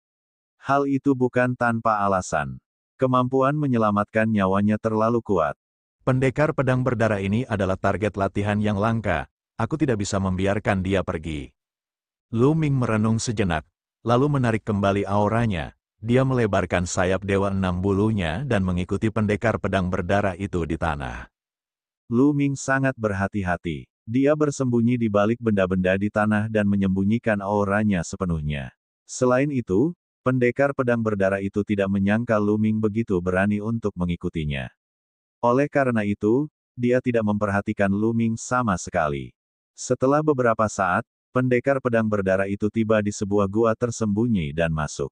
Hal itu bukan tanpa alasan. Kemampuan menyelamatkan nyawanya terlalu kuat. Pendekar pedang berdarah ini adalah target latihan yang langka. Aku tidak bisa membiarkan dia pergi. Lu Ming merenung sejenak, lalu menarik kembali auranya. Dia melebarkan sayap dewa 6 bulunya dan mengikuti pendekar pedang berdarah itu di tanah. Lu Ming sangat berhati-hati. Dia bersembunyi di balik benda-benda di tanah dan menyembunyikan auranya sepenuhnya. Selain itu, pendekar pedang berdarah itu tidak menyangka Lu Ming begitu berani untuk mengikutinya. Oleh karena itu, dia tidak memperhatikan Lu Ming sama sekali. Setelah beberapa saat, pendekar pedang berdarah itu tiba di sebuah gua tersembunyi dan masuk.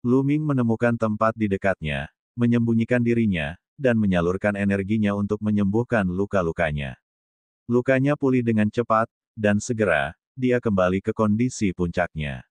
Lu Ming menemukan tempat di dekatnya, menyembunyikan dirinya, dan menyalurkan energinya untuk menyembuhkan luka-lukanya. Lukanya pulih dengan cepat, dan segera, dia kembali ke kondisi puncaknya.